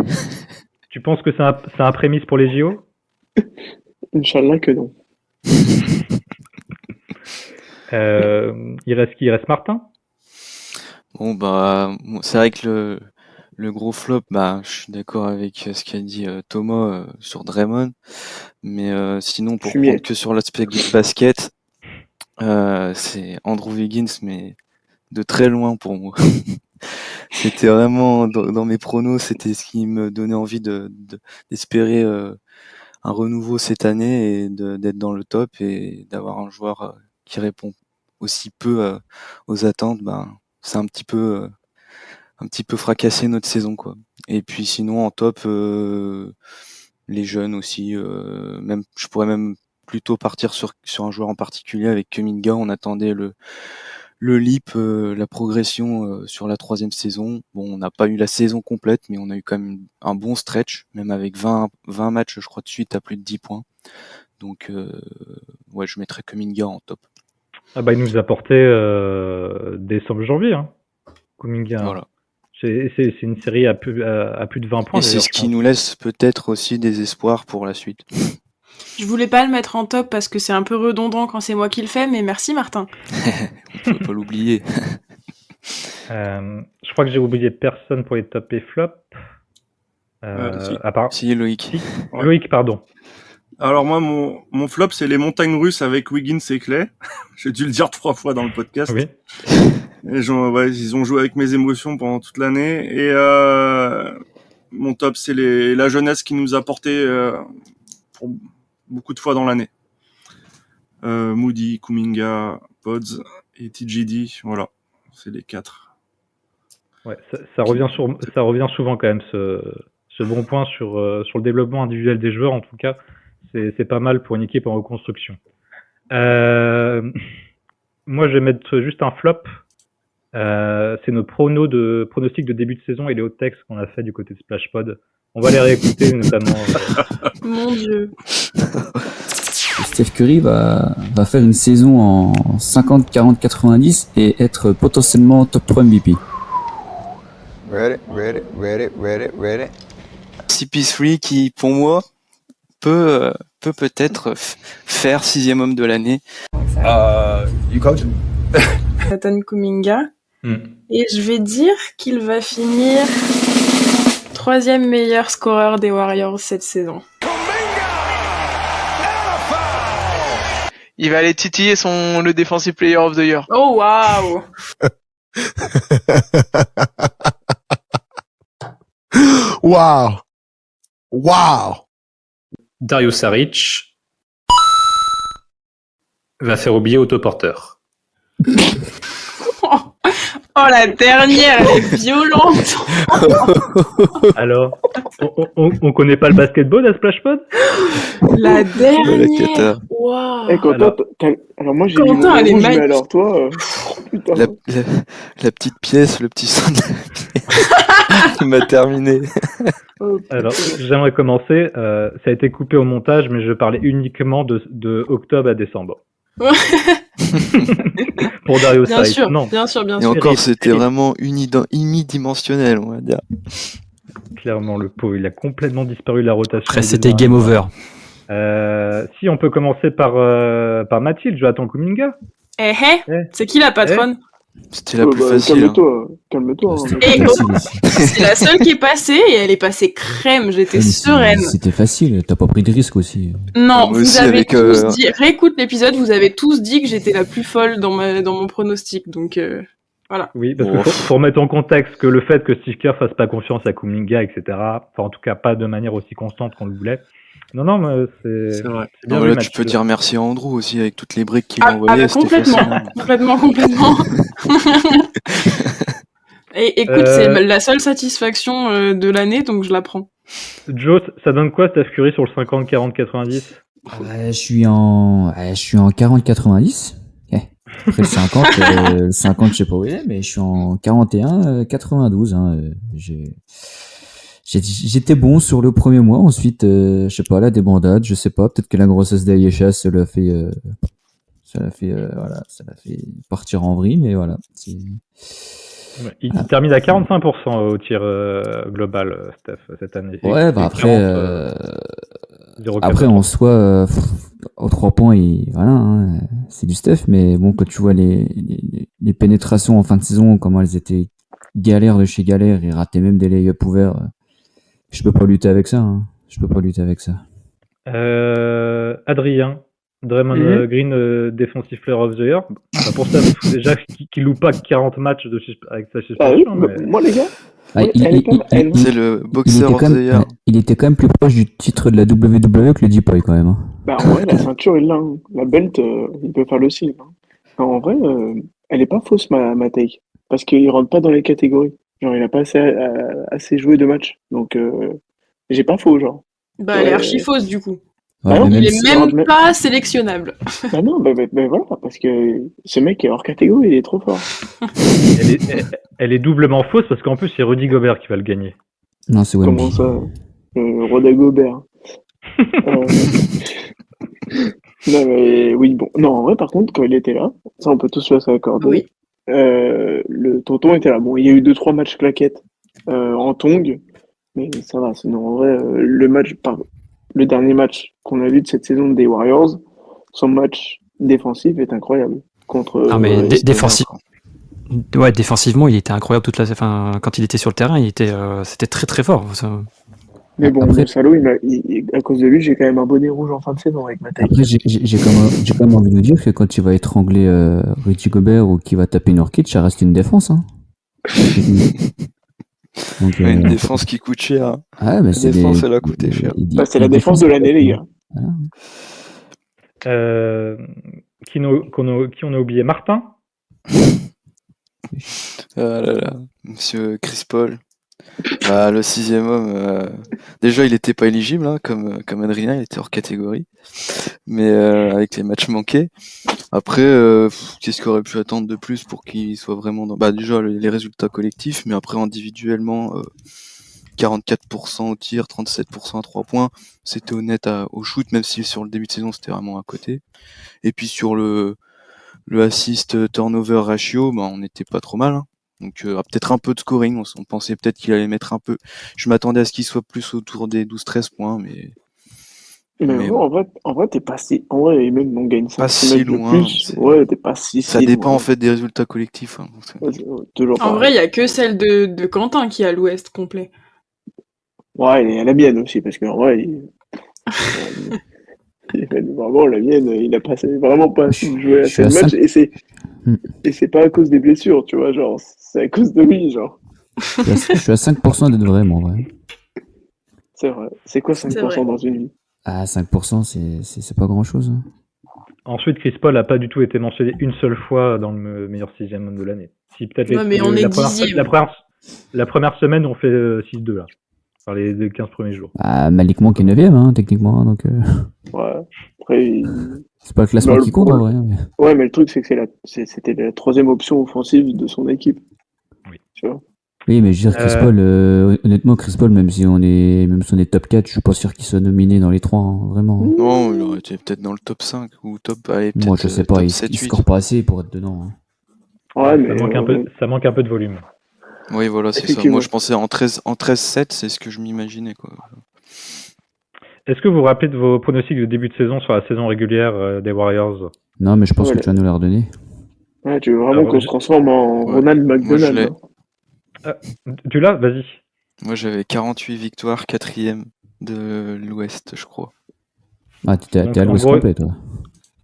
S1: Tu penses que c'est un prémisse pour les JO?
S6: Inch'Allah que non.
S1: Il reste Martin.
S4: Bon, c'est vrai que le gros flop, je suis d'accord avec ce qu'a dit Thomas sur Draymond, mais sinon, pour prendre que sur l'aspect basket, c'est Andrew Wiggins, mais de très loin pour moi. C'était vraiment, dans mes pronos, c'était ce qui me donnait envie d'espérer un renouveau cette année et d'être dans le top et d'avoir un joueur qui répond aussi peu aux attentes. C'est un petit peu fracassé notre saison, quoi. Et puis sinon en top, les jeunes aussi, je pourrais même plutôt partir sur un joueur en particulier avec Kuminga. On attendait le leap, la progression sur la 3e saison. Bon, on n'a pas eu la saison complète, mais on a eu quand même un bon stretch, même avec 20 matchs, je crois, de suite à plus de 10 points. Donc, je mettrais Kuminga en top.
S1: Il nous a porté décembre-janvier, hein, Kuminga.
S4: Voilà.
S1: C'est une série à plus de 20 points.
S4: Et c'est ce qui nous laisse peut-être aussi des espoirs pour la suite.
S3: Je voulais pas le mettre en top parce que c'est un peu redondant quand c'est moi qui le fais, mais merci Martin.
S4: On peut pas l'oublier.
S1: Je crois que j'ai oublié personne pour les top et flop. À part...
S4: Si, Loïc.
S2: Ouais.
S1: Loïc, pardon.
S2: Alors moi, mon flop, c'est les montagnes russes avec Wiggins et Clay. J'ai dû le dire 3 fois dans le podcast.
S1: Oui.
S2: Et ils ont joué avec mes émotions pendant toute l'année. Et mon top, c'est la jeunesse qui nous a porté pour beaucoup de fois dans l'année. Moody, Kuminga, Pods et TJD, voilà, c'est les 4.
S1: Ouais, ça revient souvent quand même ce bon point sur le développement individuel des joueurs. En tout cas, c'est pas mal pour une équipe en reconstruction. Moi, je vais mettre juste un flop. C'est nos pronostics de début de saison et les hauts textes qu'on a fait du côté de Splashpod. On va les réécouter notamment.
S3: Mon Dieu.
S11: Steph Curry va faire une saison en 50, 40, 90 et être potentiellement top 3 MVP.
S12: Ready.
S4: CP3 qui, pour moi, peut peut-être faire 6e homme de l'année.
S12: You coach?
S3: Nathan Kuminga. Et je vais dire qu'il va finir 3e meilleur scoreur des Warriors cette saison.
S13: Il va aller titiller le Defensive Player of the Year.
S3: Oh waouh!
S12: Wow!
S14: Darius Saric va faire oublier autoporteur.
S3: Oh, la dernière, elle est violente.
S1: Alors, on connaît pas le basketball à Splashpod?
S3: La
S4: Cata.
S3: dernière. Waouh.
S6: Eh, Quentin, alors moi j'ai mis mon
S3: Quentin, elle est
S6: rouge, mais
S3: magnifique.
S6: alors toi, putain.
S4: La petite pièce, le petit son de la pièce. Il m'a terminé.
S1: Alors, j'aimerais commencer. Ça a été coupé au montage, mais je parlais uniquement de octobre à décembre. Pour Dario
S3: Bien
S1: Saric.
S3: sûr,
S1: Non,
S3: bien sûr, bien
S4: Et
S3: sûr.
S4: encore, c'était vraiment unidimensionnel, on va dire.
S1: clairement, le pauvre, il a complètement disparu de la rotation.
S5: Après,
S1: des
S5: c'était
S1: deux
S5: game
S1: derniers
S5: over.
S1: mois. Si, on peut commencer par Mathilde, Jonathan Kuminga.
S3: C'est qui la patronne?
S4: C'était la plus facile.
S6: Calme-toi, calme-toi. hein.
S3: Et c'est la seule qui est passée et elle est passée crème. J'étais sereine.
S11: C'était facile, t'as pas pris de risque aussi.
S3: Non,
S4: Moi
S3: vous
S4: aussi,
S3: avez
S4: avec,
S3: tous dit. Réécoute l'épisode, vous avez tous dit que j'étais la plus folle dans mon pronostic. Donc voilà.
S1: Oui, parce que faut remettre en contexte que le fait que Steve Kerr fasse pas confiance à Kuminga, etc., enfin en tout cas pas de manière aussi constante qu'on le voulait. Non, mais c'est
S2: vrai.
S1: c'est bien
S4: Non,
S1: vu,
S4: là, tu peux
S1: Mathilde.
S4: dire merci à Andrew aussi avec toutes les briques qu'il
S3: Ah,
S4: a envoyées.
S3: bah,
S4: C'était
S3: complètement,
S4: facile.
S3: complètement. Et écoute, c'est la seule satisfaction de l'année, donc je la prends.
S1: Joe, ça donne quoi Steph Curry sur le 50, 40, 90?
S11: Je suis en 40-90. Après le 50, le 50 je sais pas où il est, mais je suis en 41-92. Hein. J'étais bon sur le premier mois, ensuite, je sais pas, la débandade, je sais pas, peut-être que la grossesse d'Ayesha, ça l'a fait partir en vrille, mais voilà.
S1: Ouais, il termine à 45% au tir global, Steph, cette année.
S11: Ouais, bah
S1: Et
S11: après,
S1: 0,4.
S11: après en soi, aux 3 points, voilà, hein, c'est du Steph, mais bon, quand tu vois les pénétrations en fin de saison, comment elles étaient galères de chez galère, il ratait même des lay-ups ouverts. Je peux pas lutter avec ça. Hein. Je peux pas lutter avec ça.
S1: Adrien, Draymond Green, Defensive Player of the Year. Bah, pour ça, déjà, qui loue pas 40 matchs avec sa suspension.
S6: Ah oui,
S1: mais...
S6: moi les gars,
S4: C'est le boxer of the year.
S11: Il était quand même plus proche du titre de la WWE que le Deepoy quand même. Hein.
S6: bah en vrai la ceinture il l'a, hein. La belt il peut faire le signe. Hein. Non, en vrai, elle est pas fausse ma take, parce qu'il rentre pas dans les catégories. Genre il a pas assez joué de matchs, donc j'ai pas faux genre.
S3: Bah, elle est archi fausse du coup.
S11: Ouais,
S6: non,
S3: Il est même pas sélectionnable.
S6: Bah non, bah voilà, parce que ce mec est hors catégorie, il est trop fort.
S1: Elle est doublement fausse parce qu'en plus, c'est Rudy Gobert qui va le gagner.
S11: Non, c'est Wemby.
S6: Comment ça Roda Gobert. Non, mais oui, bon. Non, en vrai, par contre, quand il était là, ça, on peut tous se accorder.
S3: Oui.
S6: Le tonton était là. Bon, il y a eu 2-3 matchs claquettes en tong, mais ça va. Sinon, en vrai, le dernier match qu'on a vu de cette saison des Warriors, son match défensif est incroyable. Contre.
S5: Non, mais défensivement, il était incroyable toute la. Enfin, quand il était sur le terrain, c'était très très fort. Ça...
S6: Mais bon, après, salaud, à cause de lui, j'ai quand même un bonnet rouge en fin de saison avec ma taille.
S11: Après, j'ai quand même envie de dire que quand il va étrangler Rudy Gobert ou qu'il va taper Nurkic, ça reste une défense. Hein. Donc,
S4: une défense qui coûte cher.
S11: Ah, mais
S4: la défense, elle a coûté cher.
S6: C'est la défense de l'année, les gars.
S1: Qui on a oublié? Martin?
S4: Ah là là, monsieur Chris Paul. Bah, le 6e homme, déjà il était pas éligible, hein, comme Adrien, il était hors catégorie, mais avec les matchs manqués. Après, qu'est-ce qu'on aurait pu attendre de plus pour qu'il soit vraiment dans... Bah déjà les résultats collectifs, mais après individuellement, 44% au tir, 37% à 3 points, c'était honnête au shoot, même si sur le début de saison c'était vraiment à côté. Et puis sur le assist turnover ratio, bah, on n'était pas trop mal, hein. Donc peut-être un peu de scoring, on pensait peut-être qu'il allait mettre un peu. Je m'attendais à ce qu'il soit plus autour des 12-13 points, mais
S6: en vrai, t'es pas si. En vrai, même on gagne 5
S4: pas si loin.
S6: Ouais, t'es pas si.
S4: Ça dépend en fait des résultats collectifs. Hein.
S6: Toujours
S3: en vrai, il y a que celle de Quentin qui a l'Ouest complet.
S6: Ouais, et la mienne aussi, parce qu'en vrai, vraiment la mienne, il a vraiment pas joué assez de matchs, et c'est pas à cause des blessures, tu vois, genre, c'est à cause de lui, genre.
S11: Je suis à 5% d'être vrai, moi, ouais.
S6: C'est vrai. C'est quoi 5% dans une vie?
S11: Ah, 5%, c'est pas grand chose. Hein.
S1: Ensuite, Chris Paul n'a pas du tout été mentionné une seule fois dans le meilleur 6e homme de l'année. Si peut-être
S3: Ouais, mais on est 10e.
S1: la première semaine, on fait 6-2 là. Par les 15 premiers jours.
S11: Ah, Malik Monk est 9ème, hein, techniquement. Donc,
S6: Ouais. Après,
S11: c'est pas le classement qui compte en vrai. Mais...
S6: Ouais, mais le truc, c'est que c'était la troisième option offensive de son équipe.
S1: Oui.
S6: Tu vois.
S11: Oui, mais je veux dire, Chris Paul, honnêtement, Chris Paul, même si on est top 4, je suis pas sûr qu'il soit nominé dans les 3, hein, vraiment.
S4: Non, il aurait été peut-être dans le top 5 ou top. Allez, peut-être,
S11: moi, je sais pas,
S4: top
S11: il
S4: 7,
S11: score pas assez pour être dedans. Hein.
S6: Ouais, mais
S1: ça manque un peu de volume.
S4: Oui, voilà, c'est ça. Moi, je pensais en 13-7, c'est ce que je m'imaginais, quoi.
S1: Est-ce que vous vous rappelez de vos pronostics de début de saison sur la saison régulière des Warriors?
S11: Non, mais je pense que tu vas nous les redonner.
S6: Ouais, tu veux vraiment qu'on se transforme en Ronald McDonald.
S1: Tu l'as? Vas-y.
S4: Moi, j'avais 48 victoires, 4ème de l'Ouest, je crois.
S11: Ah, t'es à l'Ouest complet, toi.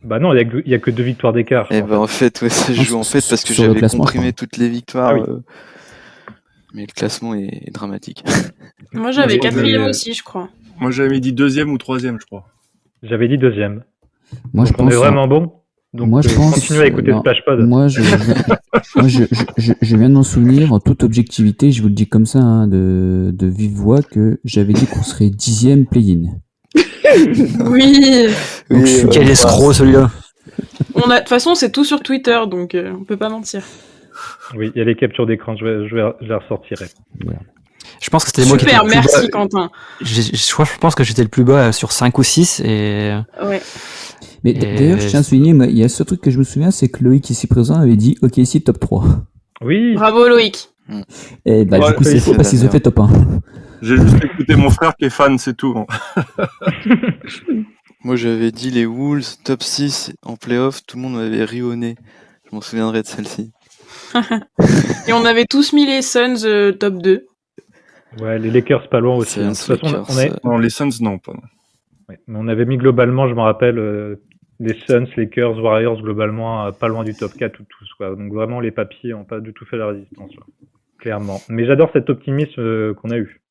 S1: Bah non, il y a que 2 victoires d'écart.
S4: Eh ben, en fait, ouais, ça joue en fait parce que j'avais comprimé toutes les victoires. Mais le classement est dramatique.
S3: Moi, j'avais 4ème aussi, je crois.
S2: Moi, j'avais dit 2e ou 3e, je crois.
S1: J'avais dit 2e.
S11: Moi, je pense.
S1: On est vraiment bon. Donc,
S11: moi, je pense.
S1: Continue à écouter Splashpod.
S11: Moi, je viens de m'en souvenir, en toute objectivité, je vous le dis comme ça, hein, de vive voix, que j'avais dit qu'on serait 10e play-in.
S3: Oui.
S11: Donc,
S5: quel escroc celui-là.
S3: De toute façon, c'est tout sur Twitter, donc on peut pas mentir.
S1: Oui, il y a les captures d'écran, je les ressortirai.
S5: Je pense que c'était moi qui étais
S3: Super,
S5: le plus
S3: merci
S5: bas.
S3: Quentin.
S5: Je pense que j'étais le plus bas sur 5 ou 6 et...
S3: Ouais.
S11: Mais d'ailleurs, je tiens à souligner, il y a ce truc que je me souviens, c'est que Loïc ici présent avait dit OK, ici top 3.
S1: Oui.
S3: Bravo Loïc.
S11: Et bah, du coup, c'est faux parce qu'ils ont fait top 1.
S2: J'ai juste écouté mon frère qui est fan, c'est tout.
S4: Moi, j'avais dit les Wolves, top 6 en playoff, tout le monde m'avait ri au nez. Je m'en souviendrai de celle-ci.
S3: Et on avait tous mis les Suns top 2.
S1: Ouais, les Lakers pas loin aussi. De toute façon,
S2: Non, les Suns, non, pas.
S1: Ouais, mais on avait mis globalement, je me rappelle, les Suns, Lakers, Warriors, globalement, pas loin du top 4 ou tous, quoi. Donc vraiment, les papiers n'ont pas du tout fait la résistance, là. Clairement. Mais j'adore cet optimisme qu'on a eu.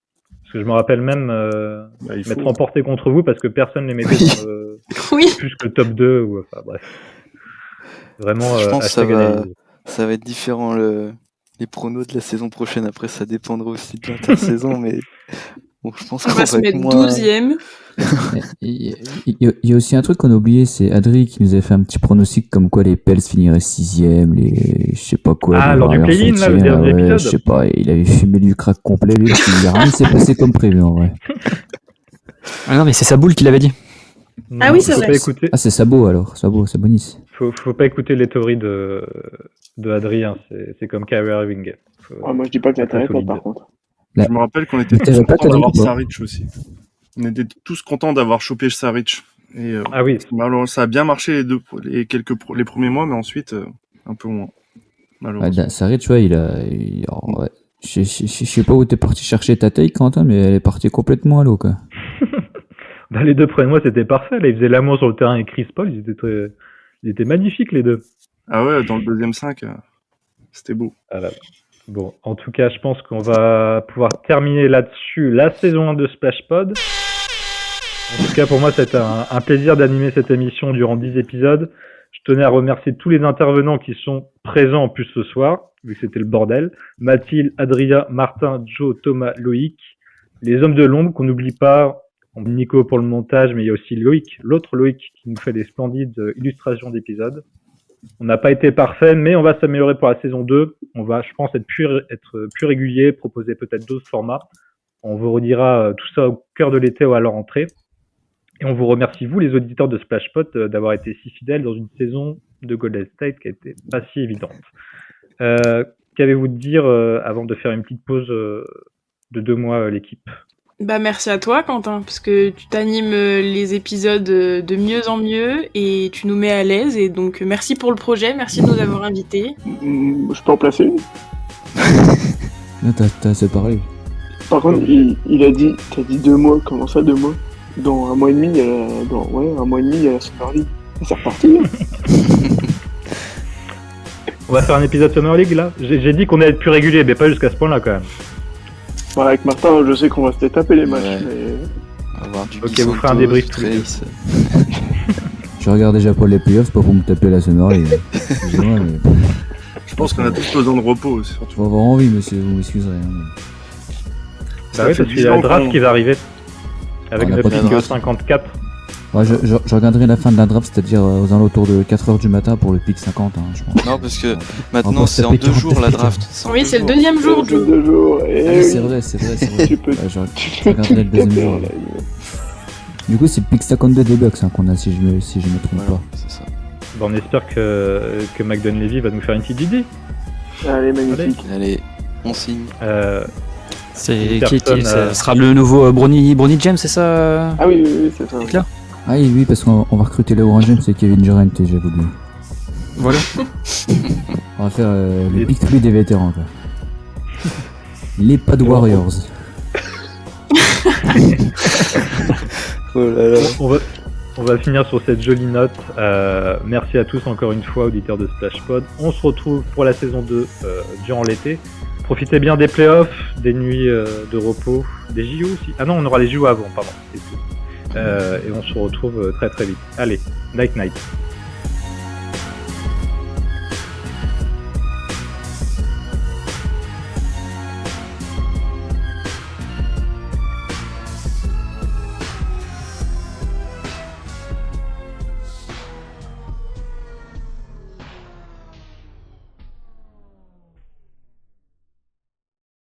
S1: Parce que je me rappelle même m'être emporté contre vous parce que personne ne les mettait dans plus que le top 2. Ou, enfin, bref. Vraiment,
S4: je pense que ça va être différent les pronos de la saison prochaine. Après, ça dépendra aussi de l'intersaison, mais bon, je pense qu'on
S3: va se mettre
S4: moins...
S3: 12e.
S11: Il y a aussi un truc qu'on a oublié, c'est Adri qui nous avait fait un petit pronostic comme quoi les Pels finiraient 6e, les je sais pas quoi.
S1: Ah, lors du play-in, là, le dernier épisode.
S11: Je sais pas, il avait fumé du crack complet, lui, rien ne s'est passé comme prévu en vrai.
S5: Ah non, mais c'est Saboul qui l'avait dit.
S1: Non,
S3: ah oui, c'est vrai.
S11: Ah, c'est Sabo alors, Sabonis.
S1: Faut pas écouter les théories de Adrien, c'est comme Kyrie Irving.
S6: Moi, je dis pas que l'intérêt pas, par contre.
S2: Je me rappelle qu'on était tous contents d'avoir Saric aussi. On était tous contents d'avoir chopé Saric. Et,
S1: ah oui.
S2: Ça a bien marché les premiers mois, mais ensuite, un peu moins.
S11: Ouais, Saric, tu vois, ouais. Je sais pas où t'es parti chercher ta taille, Quentin, mais elle est partie complètement à l'eau, quoi.
S1: Dans les 2 premiers mois, c'était parfait. Là, ils faisaient l'amour sur le terrain avec Chris Paul. Ils étaient magnifiques, les deux.
S2: Ah ouais, dans le deuxième 5, c'était beau.
S1: Voilà. Bon, en tout cas, je pense qu'on va pouvoir terminer là-dessus la saison 1 de Splashpod. En tout cas, pour moi, c'était un plaisir d'animer cette émission durant 10 épisodes. Je tenais à remercier tous les intervenants qui sont présents en plus ce soir, vu que c'était le bordel. Mathilde, Adrien, Martin, Joe, Thomas, Loïc. Les hommes de l'ombre qu'on n'oublie pas. Nico pour le montage, mais il y a aussi Loïc, l'autre Loïc qui nous fait des splendides illustrations d'épisodes. On n'a pas été parfait, mais on va s'améliorer pour la saison 2. On va, je pense, être plus régulier, proposer peut-être d'autres formats. On vous redira tout ça au cœur de l'été ou à leur entrée. Et on vous remercie, vous, les auditeurs de Splashpod, d'avoir été si fidèles dans une saison de Golden State qui a été pas si évidente. Qu'avez-vous de dire avant de faire une petite pause de 2 mois, l'équipe?
S3: Bah merci à toi Quentin, parce que tu t'animes les épisodes de mieux en mieux et tu nous mets à l'aise, et donc merci pour le projet, merci de nous avoir invités.
S6: Je peux en placer une?
S11: Là, t'as assez parlé.
S6: Par contre, t'as dit 2 mois, comment ça 2 mois? Dans 1 mois et demi, il y a la Summer League. C'est reparti.
S1: On va faire un épisode Summer League là. J'ai dit qu'on allait être plus régulier, mais pas jusqu'à ce point-là quand même.
S6: Ouais, avec Martin, je sais qu'on va se taper les matchs, mais...
S1: Ok, vous ferez un débrief tous les deux.
S11: Je regarde déjà pour les playoffs, pas pour me taper la sonnerie. Excusez-moi, mais...
S2: Je pense qu'on a tous besoin de repos, surtout.
S11: Faut avoir envie, monsieur, vous m'excuserez. Hein,
S1: Bah oui, parce qu'il y a la draft qui va arriver. Avec
S11: On a
S1: le
S11: pas de
S1: pick
S11: draft.
S1: 54.
S11: Ouais, je regarderai la fin de la draft, c'est-à-dire aux alentours de 4h du matin pour le pick 50, hein, je pense.
S4: Non, parce que
S11: On
S4: maintenant
S11: va
S4: c'est
S11: se
S4: en
S11: taper
S4: 2 jours la
S11: 40.
S4: draft.
S3: Oui, c'est le deuxième jour, Joe.
S6: 2 jours.
S11: Ah
S6: Et
S11: oui, c'est vrai.
S6: Tu peux,
S11: Ouais, je
S6: tu peux
S11: regarderai le deuxième jour.
S6: là.
S11: Du coup, c'est le pick 52 des Bucks hein, qu'on a, si je me trompe
S4: Voilà,
S11: pas.
S4: c'est ça.
S1: Bah, on espère que McDon Levy va nous faire une petite idée.
S6: Allez, magnifique.
S4: Allez, on signe.
S5: C'est
S1: Personne,
S5: ce sera le nouveau Bronny James, c'est ça
S6: Ah oui, c'est ça.
S5: C'est clair.
S11: Ah oui, parce qu'on va recruter le Orange James, c'est Kevin Durant, et j'avais oublié.
S5: Voilà.
S11: On va faire le pick 3 des vétérans, quoi. Les Pad Warriors.
S4: Oh là là.
S1: On va finir sur cette jolie note. Merci à tous encore une fois, auditeurs de SplashPod. On se retrouve pour la saison 2 durant l'été. Profitez bien des playoffs, des nuits de repos, des JO aussi. Ah non, on aura les JO avant, pardon. Et on se retrouve très très vite. Allez, night night.